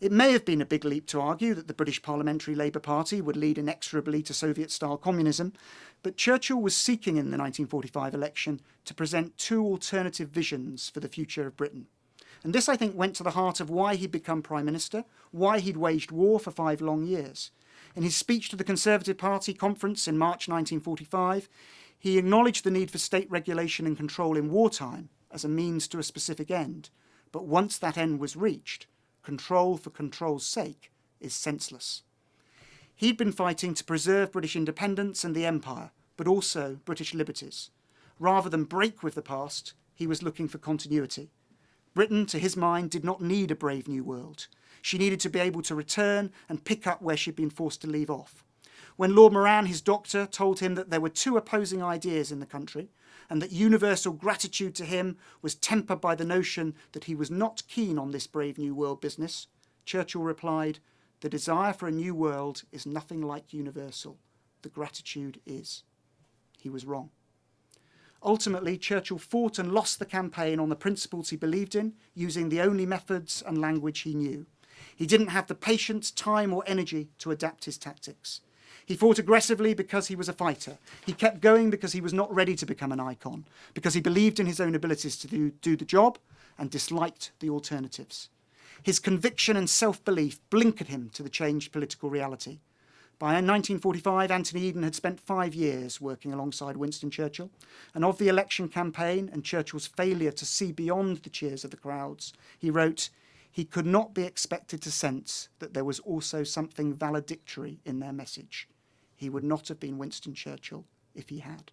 It may have been a big leap to argue that the British Parliamentary Labour Party would lead inexorably to Soviet-style communism, but Churchill was seeking in the 1945 election to present two alternative visions for the future of Britain. And this, I think, went to the heart of why he'd become Prime Minister, why he'd waged war for 5 long years. In his speech to the Conservative Party conference in March 1945, he acknowledged the need for state regulation and control in wartime as a means to a specific end. But once that end was reached, control for control's sake is senseless. He'd been fighting to preserve British independence and the empire, but also British liberties. Rather than break with the past, he was looking for continuity. Britain, to his mind, did not need a brave new world. She needed to be able to return and pick up where she'd been forced to leave off. When Lord Moran, his doctor, told him that there were 2 opposing ideas in the country and that universal gratitude to him was tempered by the notion that he was not keen on this brave new world business, Churchill replied, "The desire for a new world is nothing like universal. The gratitude is." He was wrong. Ultimately, Churchill fought and lost the campaign on the principles he believed in, using the only methods and language he knew. He didn't have the patience, time or energy to adapt his tactics. He fought aggressively because he was a fighter. He kept going because he was not ready to become an icon, because he believed in his own abilities to do the job and disliked the alternatives. His conviction and self-belief blinkered him to the changed political reality. By 1945, Anthony Eden had spent 5 years working alongside Winston Churchill, and of the election campaign and Churchill's failure to see beyond the cheers of the crowds, he wrote, "He could not be expected to sense that there was also something valedictory in their message. He would not have been Winston Churchill if he had."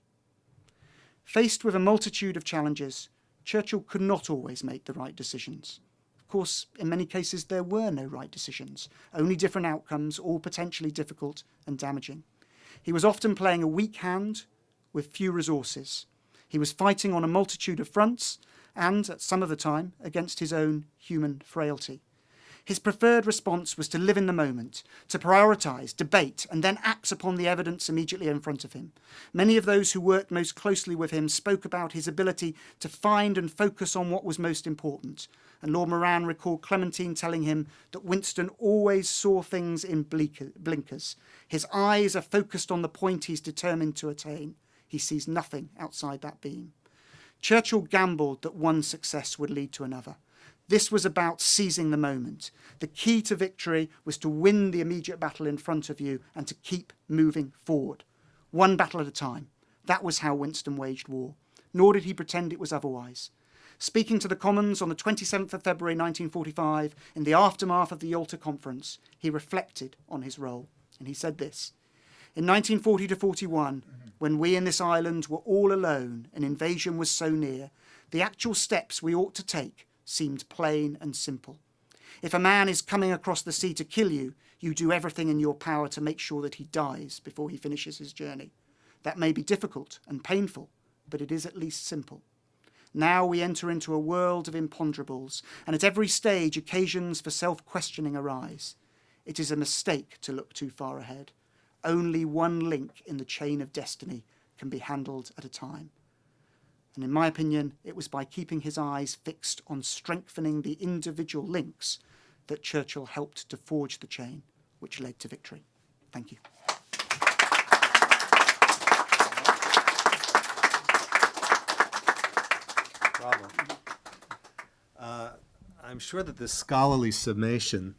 Faced with a multitude of challenges, Churchill could not always make the right decisions. Of course, in many cases, there were no right decisions, only different outcomes, all potentially difficult and damaging. He was often playing a weak hand with few resources. He was fighting on a multitude of fronts and, at some of the time, against his own human frailty. His preferred response was to live in the moment, to prioritise, debate, and then act upon the evidence immediately in front of him. Many of those who worked most closely with him spoke about his ability to find and focus on what was most important. And Lord Moran recalled Clementine telling him that Winston always saw things in blinkers. His eyes are focused on the point he's determined to attain. He sees nothing outside that beam. Churchill gambled that one success would lead to another. This was about seizing the moment. The key to victory was to win the immediate battle in front of you and to keep moving forward. One battle at a time. That was how Winston waged war. Nor did he pretend it was otherwise. Speaking to the Commons on the 27th of February 1945, in the aftermath of the Yalta Conference, he reflected on his role. And he said this: "In 1940 to 41, when we in this island were all alone and invasion was so near, the actual steps we ought to take seemed plain and simple. If a man is coming across the sea to kill you, you do everything in your power to make sure that he dies before he finishes his journey. That may be difficult and painful, but it is at least simple. Now we enter into a world of imponderables, and at every stage occasions for self-questioning arise. It is a mistake to look too far ahead. Only one link in the chain of destiny can be handled at a time." And in my opinion, it was by keeping his eyes fixed on strengthening the individual links that Churchill helped to forge the chain, which led to victory. Thank you. Bravo. I'm sure that this scholarly summation,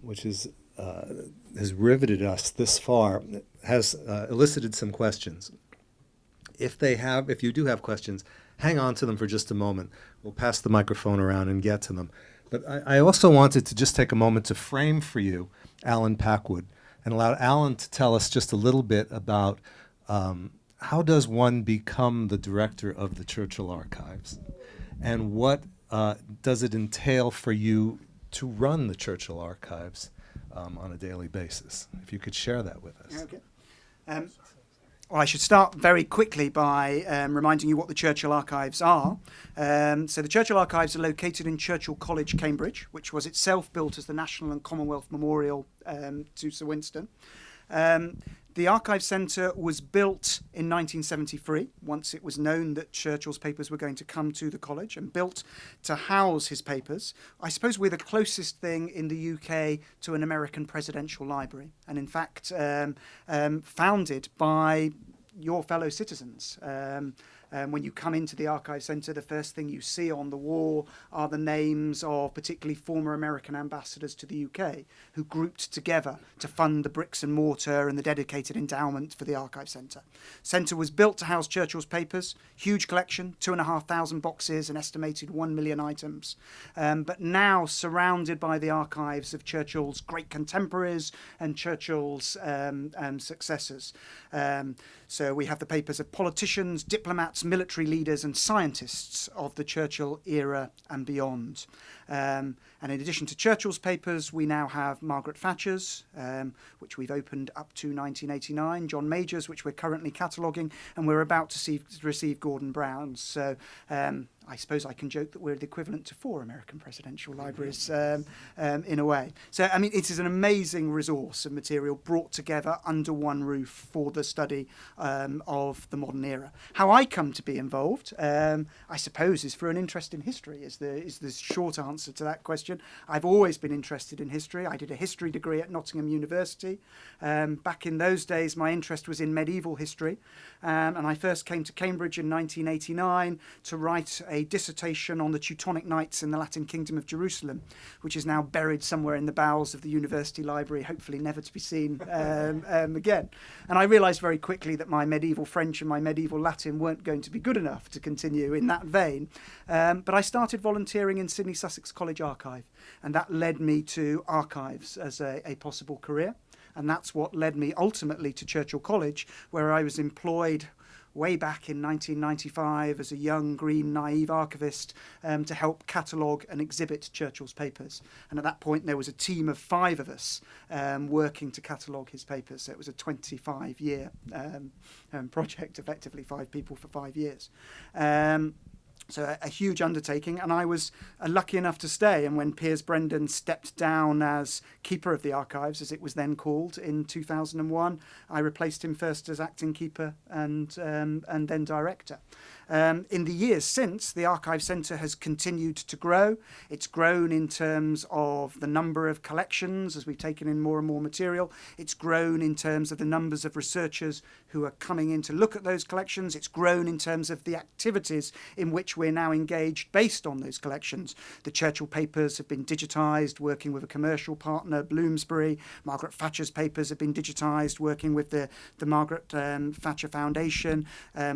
which has riveted us this far, has elicited some questions. If you do have questions, hang on to them for just a moment. We'll pass the microphone around and get to them. But I also wanted to just take a moment to frame for you Alan Packwood and allow Alan to tell us just a little bit about how does one become the director of the Churchill Archives? And what does it entail for you to run the Churchill Archives on a daily basis? If you could share that with us. Okay. Well, I should start very quickly by reminding you what the Churchill Archives are. So the Churchill Archives are located in Churchill College, Cambridge, which was itself built as the National and Commonwealth Memorial to Sir Winston. The Archive Centre was built in 1973, once it was known that Churchill's papers were going to come to the college, and built to house his papers. I suppose we're the closest thing in the UK to an American presidential library, and in fact founded by your fellow citizens. When you come into the Archive Centre, the first thing you see on the wall are the names of particularly former American ambassadors to the UK who grouped together to fund the bricks and mortar and the dedicated endowment for the Archive Centre. Centre was built to house Churchill's papers, huge collection, 2,500 boxes, an estimated 1 million items, but now surrounded by the archives of Churchill's great contemporaries and Churchill's successors. So we have the papers of politicians, diplomats, military leaders and scientists of the Churchill era and beyond. And in addition to Churchill's papers, we now have Margaret Thatcher's, which we've opened up to 1989, John Major's, which we're currently cataloguing, and we're about to receive Gordon Brown's. So I suppose I can joke that we're the equivalent to 4 American presidential libraries in a way. So, I mean, it is an amazing resource of material brought together under one roof for the study of the modern era. How I come to be involved, I suppose, is for an interest in history, is the short answer to that question. I've always been interested in history. I did a history degree at Nottingham University. Back in those days, my interest was in medieval history, and I first came to Cambridge in 1989 to write a dissertation on the Teutonic Knights in the Latin Kingdom of Jerusalem, which is now buried somewhere in the bowels of the university library, hopefully never to be seen again. And I realised very quickly that my medieval French and my medieval Latin weren't going to be good enough to continue in that vein. But I started volunteering in Sydney Sussex College Archive, and that led me to archives as a possible career. And that's what led me ultimately to Churchill College, where I was employed way back in 1995 as a young, green, naive archivist to help catalogue and exhibit Churchill's papers. And at that point, there was a team of 5 of us working to catalogue his papers. So it was a 25-year project, effectively 5 people for 5 years. So a huge undertaking, and I was lucky enough to stay. And when Piers Brendan stepped down as keeper of the archives, as it was then called, in 2001, I replaced him first as acting keeper and then director. In the years since, the Archive Centre has continued to grow. It's grown in terms of the number of collections as we've taken in more and more material. It's grown in terms of the numbers of researchers who are coming in to look at those collections. It's grown in terms of the activities in which we're now engaged based on those collections. The Churchill papers have been digitised, working with a commercial partner, Bloomsbury. Margaret Thatcher's papers have been digitised, working with the Margaret Thatcher Foundation.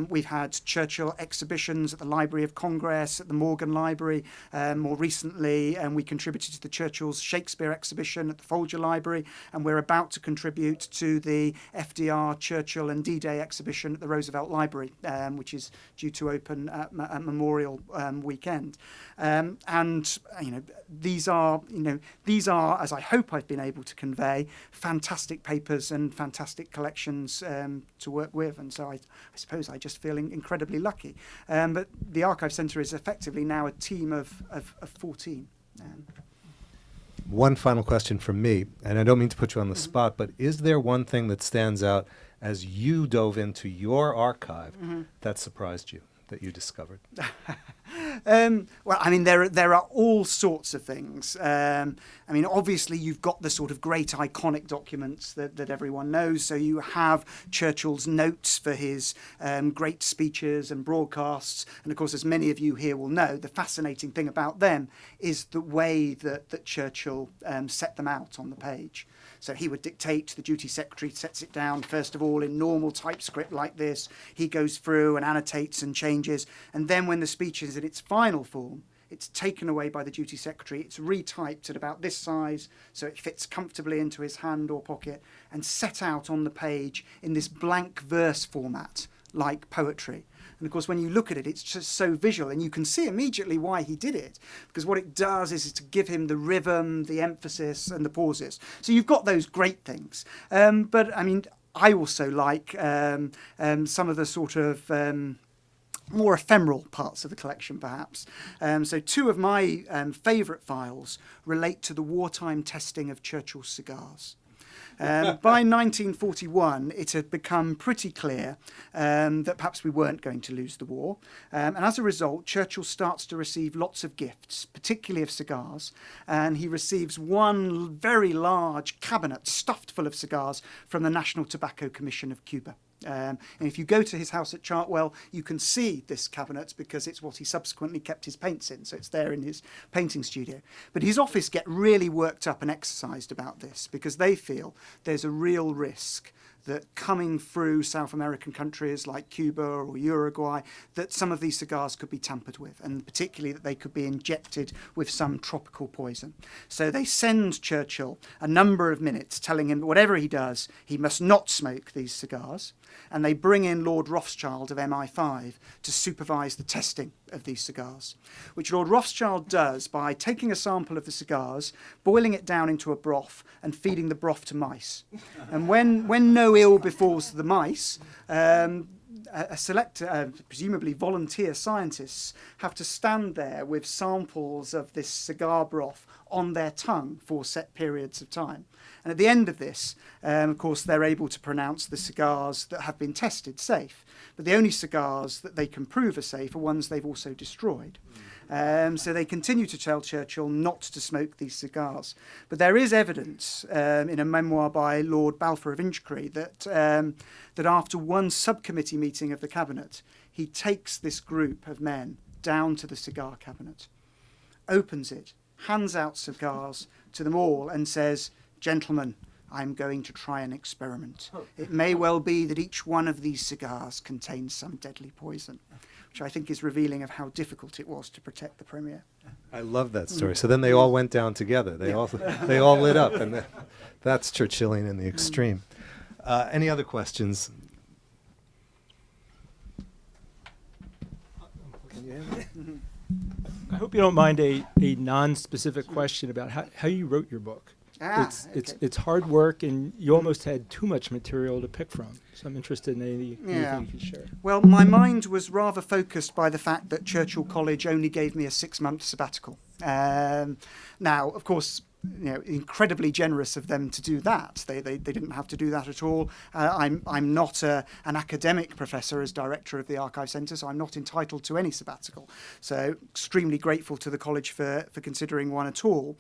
We've had Churchill exhibitions at the Library of Congress, at the Morgan Library. More recently, we contributed to the Churchill's Shakespeare exhibition at the Folger Library, and we're about to contribute to the FDR, Churchill and D-Day exhibition at the Roosevelt Library, which is due to open at Memorial weekend. And these are, as I hope I've been able to convey, fantastic papers and fantastic collections to work with. And so I suppose I just feel incredibly lucky. But the Archive Centre is effectively now a team of 14. One final question from me, and I don't mean to put you on the spot, but is there one thing that stands out as you dove into your archive that surprised you, that you discovered? Well, I mean, there are all sorts of things. I mean, obviously, you've got the sort of great iconic documents that everyone knows. So you have Churchill's Notes for his great speeches and broadcasts. And of course, as many of you here will know, the fascinating thing about them is the way that Churchill set them out on the page. So he would dictate, the duty secretary sets it down, first of all, in normal typescript like this. He goes through and annotates and changes. And then when the speech is in its final form, it's taken away by the duty secretary. It's retyped at about this size, so it fits comfortably into his hand or pocket, and set out on the page in this blank verse format like poetry. And of course, when you look at it, it's just so visual, and you can see immediately why he did it, because what it does is to give him the rhythm, the emphasis, and the pauses. So you've got those great things. But I mean, I also like some of the sort of more ephemeral parts of the collection, perhaps. So two of my favourite files relate to the wartime testing of Churchill's cigars. By 1941, it had become pretty clear that perhaps we weren't going to lose the war. And as a result, Churchill starts to receive lots of gifts, particularly of cigars. And he receives one very large cabinet stuffed full of cigars from the National Tobacco Commission of Cuba. And if you go to his house at Chartwell, you can see this cabinet because it's what he subsequently kept his paints in. So it's there in his painting studio. But his office get really worked up and exercised about this because they feel there's a real risk that coming through South American countries like Cuba or Uruguay, that some of these cigars could be tampered with, and particularly that they could be injected with some tropical poison. So they send Churchill a number of minutes telling him that whatever he does, he must not smoke these cigars. And they bring in Lord Rothschild of MI5 to supervise the testing of these cigars, which Lord Rothschild does by taking a sample of the cigars, boiling it down into a broth and feeding the broth to mice. And when no ill befalls the mice, a select, presumably volunteer scientists, have to stand there with samples of this cigar broth on their tongue for set periods of time. And at the end of this, of course, they're able to pronounce the cigars that have been tested safe. But the only cigars that they can prove are safe are ones they've also destroyed. So they continue to tell Churchill not to smoke these cigars. But there is evidence in a memoir by Lord Balfour of Inchcarie that after one subcommittee meeting of the cabinet, he takes this group of men down to the cigar cabinet, opens it, hands out cigars to them all and says, "Gentlemen, I'm going to try an experiment. It may well be that each one of these cigars contains some deadly poison," which I think is revealing of how difficult it was to protect the Premier. I love that story. So then they all went down together. They all lit up, and that's Churchillian in the extreme. Any other questions? Can you hear me? I hope you don't mind a non-specific question about how you wrote your book. It's hard work, and you almost had too much material to pick from. So I'm interested in anything you can share. Well, my mind was rather focused by the fact that Churchill College only gave me a 6-month sabbatical. Now, of course, incredibly generous of them to do that. They didn't have to do that at all. I'm not an academic professor as director of the Archive Centre, so I'm not entitled to any sabbatical. So extremely grateful to the college for considering one at all.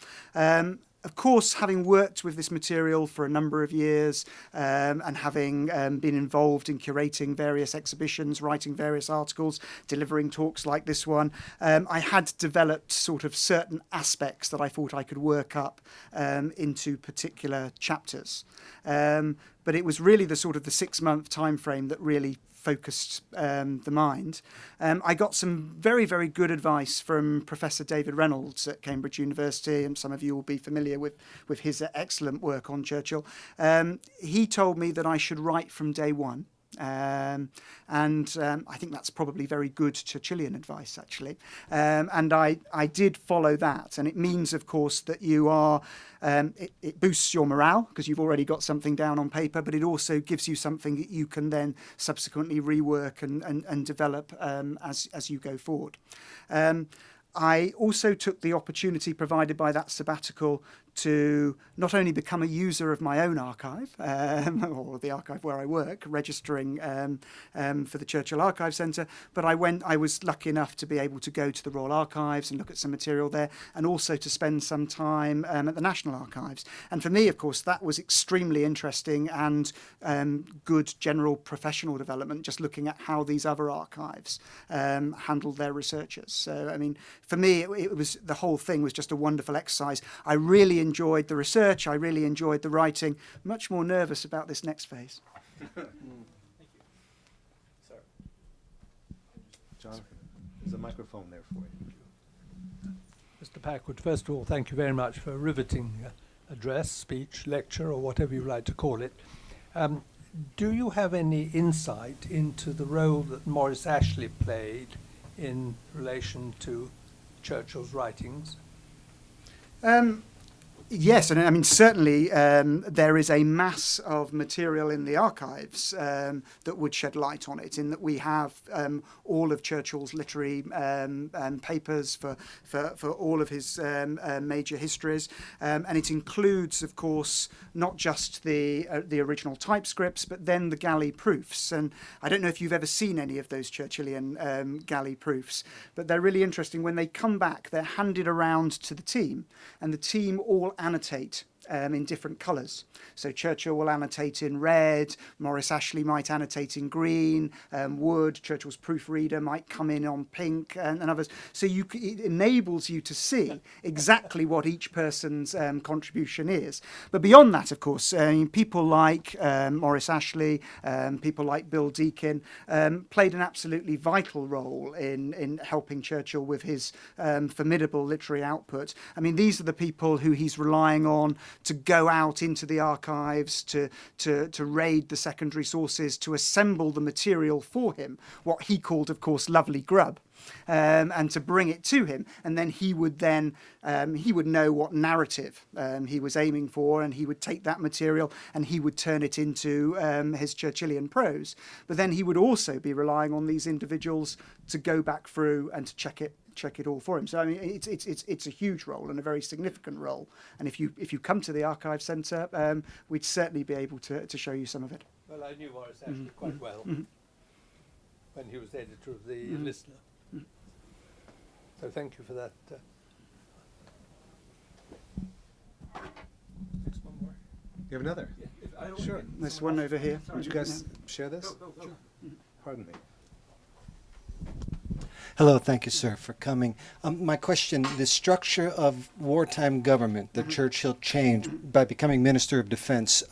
Of course, having worked with this material for a number of years and having been involved in curating various exhibitions, writing various articles, delivering talks like this one, I had developed sort of certain aspects that I thought I could work up into particular chapters. But it was really the sort of the 6-month time frame that really focused the mind. I got some very, very good advice from Professor David Reynolds at Cambridge University, and some of you will be familiar with his excellent work on Churchill. He told me that I should write from day one. And I think that's probably very good Churchillian advice, actually. And I did follow that. And it means, of course, that you are, it boosts your morale because you've already got something down on paper, but it also gives you something that you can then subsequently rework and develop as you go forward. I also took the opportunity provided by that sabbatical to not only become a user of my own archive, or the archive where I work, registering for the Churchill Archive Centre, but I was lucky enough to be able to go to the Royal Archives and look at some material there, and also to spend some time at the National Archives. And for me, of course, that was extremely interesting and good general professional development, just looking at how these other archives handled their researchers. So, I mean, for me, it was, the whole thing was just a wonderful exercise. I really enjoyed the research. I really enjoyed the writing. Much more nervous about this next phase. Thank you. Sorry. Jonathan, there's a microphone there for you. Mr. Packwood, first of all, thank you very much for a riveting address, speech, lecture, or whatever you like to call it. Do you have any insight into the role that Maurice Ashley played in relation to Churchill's writings? Yes, and I mean, certainly there is a mass of material in the archives that would shed light on it, in that we have all of Churchill's literary papers for all of his major histories, and it includes, of course, not just the original typescripts, but then the galley proofs. And I don't know if you've ever seen any of those Churchillian galley proofs, but they're really interesting. When they come back, they're handed around to the team, and the team all annotate in different colours. So Churchill will annotate in red, Maurice Ashley might annotate in green, Wood, Churchill's proofreader, might come in on pink, and others. So it enables you to see exactly what each person's contribution is. But beyond that, of course, people like Maurice Ashley, people like Bill Deakin, played an absolutely vital role in helping Churchill with his formidable literary output. I mean, these are the people who he's relying on to go out into the archives, to raid the secondary sources, to assemble the material for him, what he called, of course, lovely grub, and to bring it to him. And then he would know what narrative he was aiming for, and he would take that material and he would turn it into his Churchillian prose. But then he would also be relying on these individuals to go back through and to check it all for him. So I mean, it's a huge role and a very significant role. And if you come to the Archive Centre, we'd certainly be able to show you some of it. Well, I knew Maurice Ashley quite well when he was editor of the Listener. So thank you for that. Next one more. You have another? Yeah, Sure. There's one over here. Would you guys share this? Sure. Pardon me. Hello, thank you, sir, for coming. My question, the structure of wartime government that Churchill changed by becoming Minister of Defense,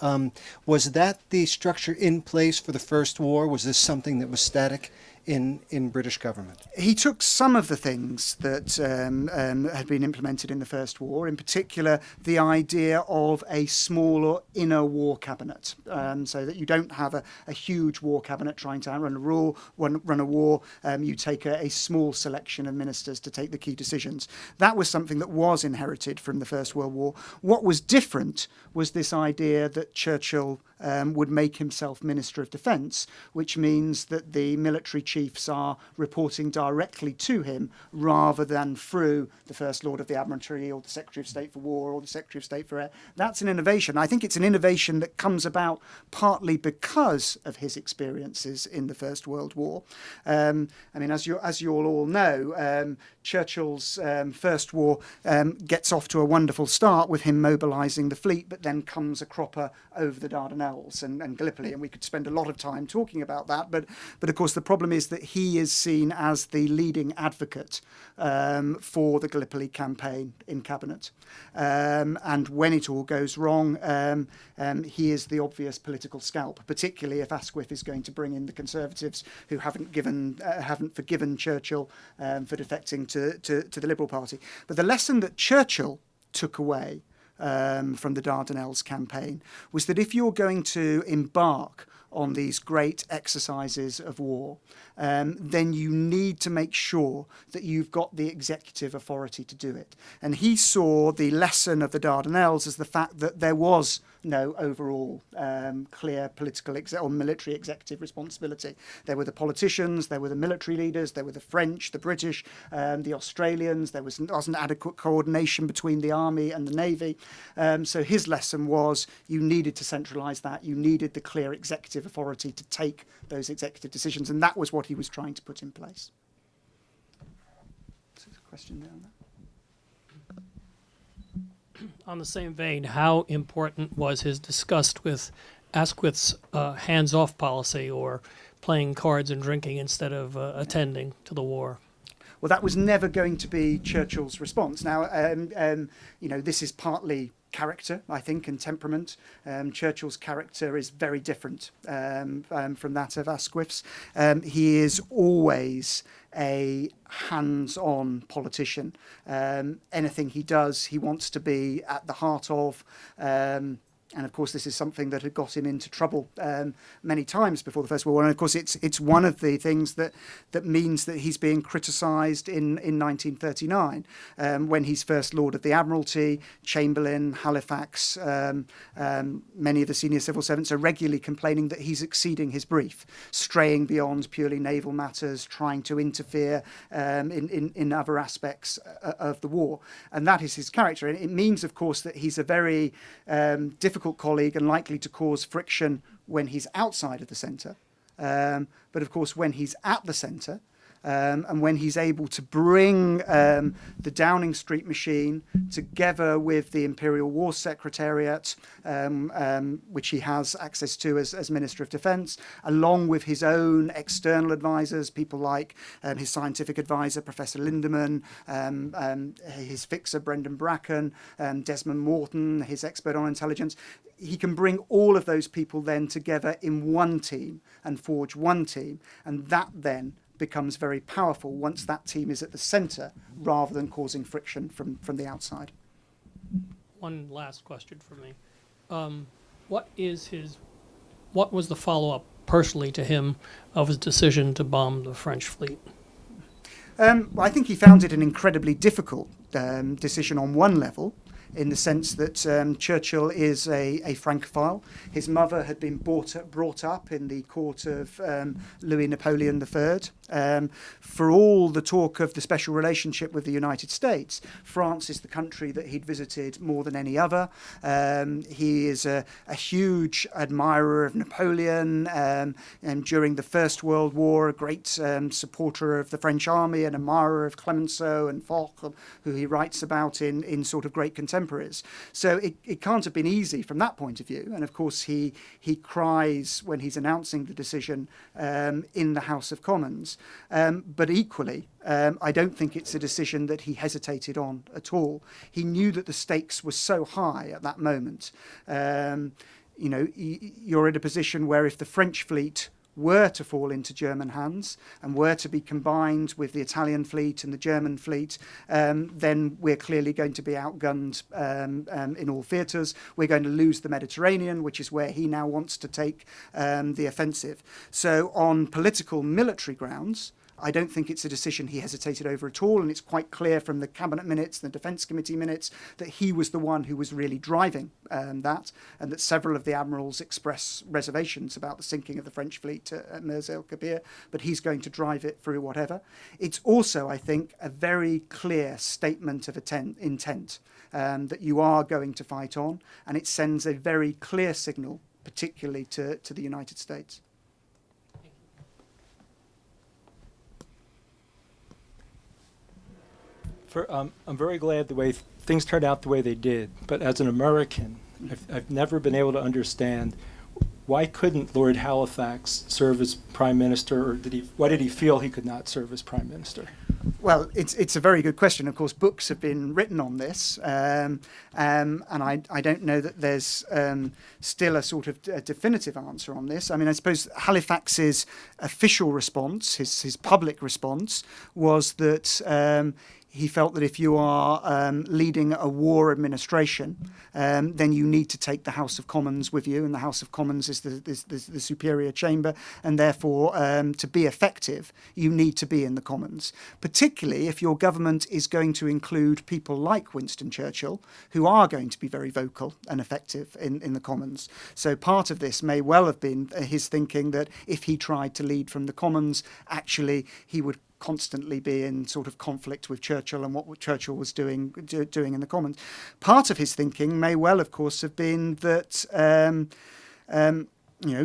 was that the structure in place for the First War? Was this something that was static in British government? He took some of the things that had been implemented in the First War, in particular the idea of a smaller inner war cabinet, so that you don't have a huge war cabinet trying to run a war. You take a small selection of ministers to take the key decisions. That was something that was inherited from the First World War. What was different was this idea that Churchill would make himself Minister of Defence, which means that the military chiefs are reporting directly to him rather than through the First Lord of the Admiralty or the Secretary of State for War or the Secretary of State for Air. That's an innovation. I think it's an innovation that comes about partly because of his experiences in the First World War. I mean, as you all know, Churchill's First War gets off to a wonderful start with him mobilising the fleet, but then comes a cropper over the Dardanelles and Gallipoli, and we could spend a lot of time talking about that. But of course, the problem is that he is seen as the leading advocate for the Gallipoli campaign in cabinet, and when it all goes wrong, he is the obvious political scalp, particularly if Asquith is going to bring in the Conservatives who haven't forgiven Churchill for defecting to the Liberal Party. But the lesson that Churchill took away from the Dardanelles campaign was that if you're going to embark on these great exercises of war, then you need to make sure that you've got the executive authority to do it. And he saw the lesson of the Dardanelles as the fact that there was no overall clear political or military executive responsibility. There were the politicians, there were the military leaders, there were the French, the British, the Australians. There wasn't adequate coordination between the army and the navy. So his lesson was you needed to centralise that. You needed the clear executive authority to take those executive decisions, and that was what he was trying to put in place. So there's a question down there. On the same vein, how important was his disgust with Asquith's hands-off policy, or playing cards and drinking instead of attending to the war? Well, that was never going to be Churchill's response. Now, this is partly character, I think, and temperament. Churchill's character is very different from that of Asquith's. He is always a hands-on politician. Anything he does, he wants to be at the heart of. And of course, this is something that had got him into trouble many times before the First World War. And of course, it's one of the things that means that he's being criticised in 1939 when he's First Lord of the Admiralty. Chamberlain, Halifax, many of the senior civil servants are regularly complaining that he's exceeding his brief, straying beyond purely naval matters, trying to interfere in other aspects of the war. And that is his character. And it means, of course, that he's a very difficult colleague and likely to cause friction when he's outside of the centre. But of course, when he's at the centre, and when he's able to bring the Downing Street machine together with the Imperial War Secretariat, which he has access to as Minister of Defence, along with his own external advisors, people like his scientific advisor, Professor Lindemann, his fixer, Brendan Bracken, Desmond Morton, his expert on intelligence. He can bring all of those people then together in one team and forge one team, and that then becomes very powerful once that team is at the centre rather than causing friction from the outside. One last question for me. What was the follow-up personally to him of his decision to bomb the French fleet? I think he found it an incredibly difficult decision on one level, in the sense that Churchill is a Francophile. His mother had been brought up in the court of Louis Napoleon III. For all the talk of the special relationship with the United States, France is the country that he'd visited more than any other. He is a huge admirer of Napoleon, and during the First World War, a great supporter of the French army, an admirer of Clemenceau and Foch, who he writes about in sort of great contemporaries. So it can't have been easy from that point of view. And of course, he cries when he's announcing the decision in the House of Commons. But equally, I don't think it's a decision that he hesitated on at all. He knew that the stakes were so high at that moment. You're in a position where if the French fleet were to fall into German hands and were to be combined with the Italian fleet and the German fleet, then we're clearly going to be outgunned in all theatres. We're going to lose the Mediterranean, which is where he now wants to take the offensive. So on political military grounds, I don't think it's a decision he hesitated over at all, and it's quite clear from the Cabinet minutes, the Defence Committee minutes, that he was the one who was really driving that, and that several of the admirals express reservations about the sinking of the French fleet at Mers el-Kabir, but he's going to drive it through whatever. It's also, I think, a very clear statement of intent that you are going to fight on, and it sends a very clear signal, particularly to the United States. I'm very glad the way things turned out the way they did. But as an American, I've never been able to understand why couldn't Lord Halifax serve as Prime Minister, or why did he feel he could not serve as Prime Minister? Well, it's a very good question. Of course, books have been written on this, and I don't know that there's still a sort of a definitive answer on this. I mean, I suppose Halifax's official response, his public response, was that he felt that if you are leading a war administration, then you need to take the House of Commons with you, and the House of Commons is the superior chamber, and therefore, to be effective, you need to be in the Commons, particularly if your government is going to include people like Winston Churchill, who are going to be very vocal and effective in the Commons. So part of this may well have been his thinking that if he tried to lead from the Commons, actually he would constantly be in sort of conflict with Churchill and what Churchill was doing in the Commons. Part of his thinking may well, of course, have been that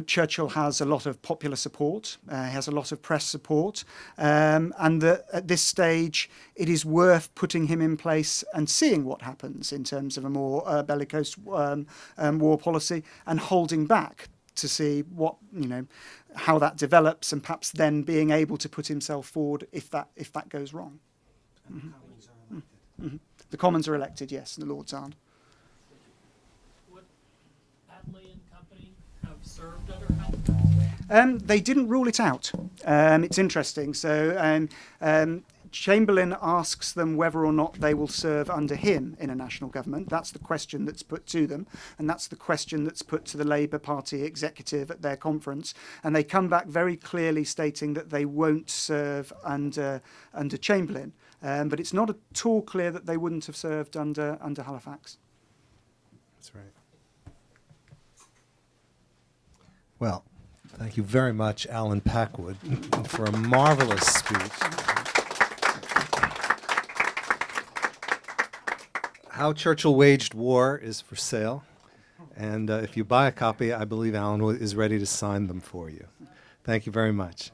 Churchill has a lot of popular support, he has a lot of press support, and that at this stage it is worth putting him in place and seeing what happens in terms of a more bellicose war policy, and holding back to see how that develops, and perhaps then being able to put himself forward if that goes wrong. And the Commons are elected. Mm-hmm. The Commons are elected, yes, and the Lords aren't. Would Attlee and Company have served under Halifax? They didn't rule it out. It's interesting. So Chamberlain asks them whether or not they will serve under him in a national government. That's the question that's put to them, and that's the question that's put to the Labour Party executive at their conference. And they come back very clearly stating that they won't serve under Chamberlain. But it's not at all clear that they wouldn't have served under Halifax. That's right. Well, thank you very much, Alan Packwood, for a marvelous speech. How Churchill Waged War is for sale. And if you buy a copy, I believe Alan is ready to sign them for you. Thank you very much.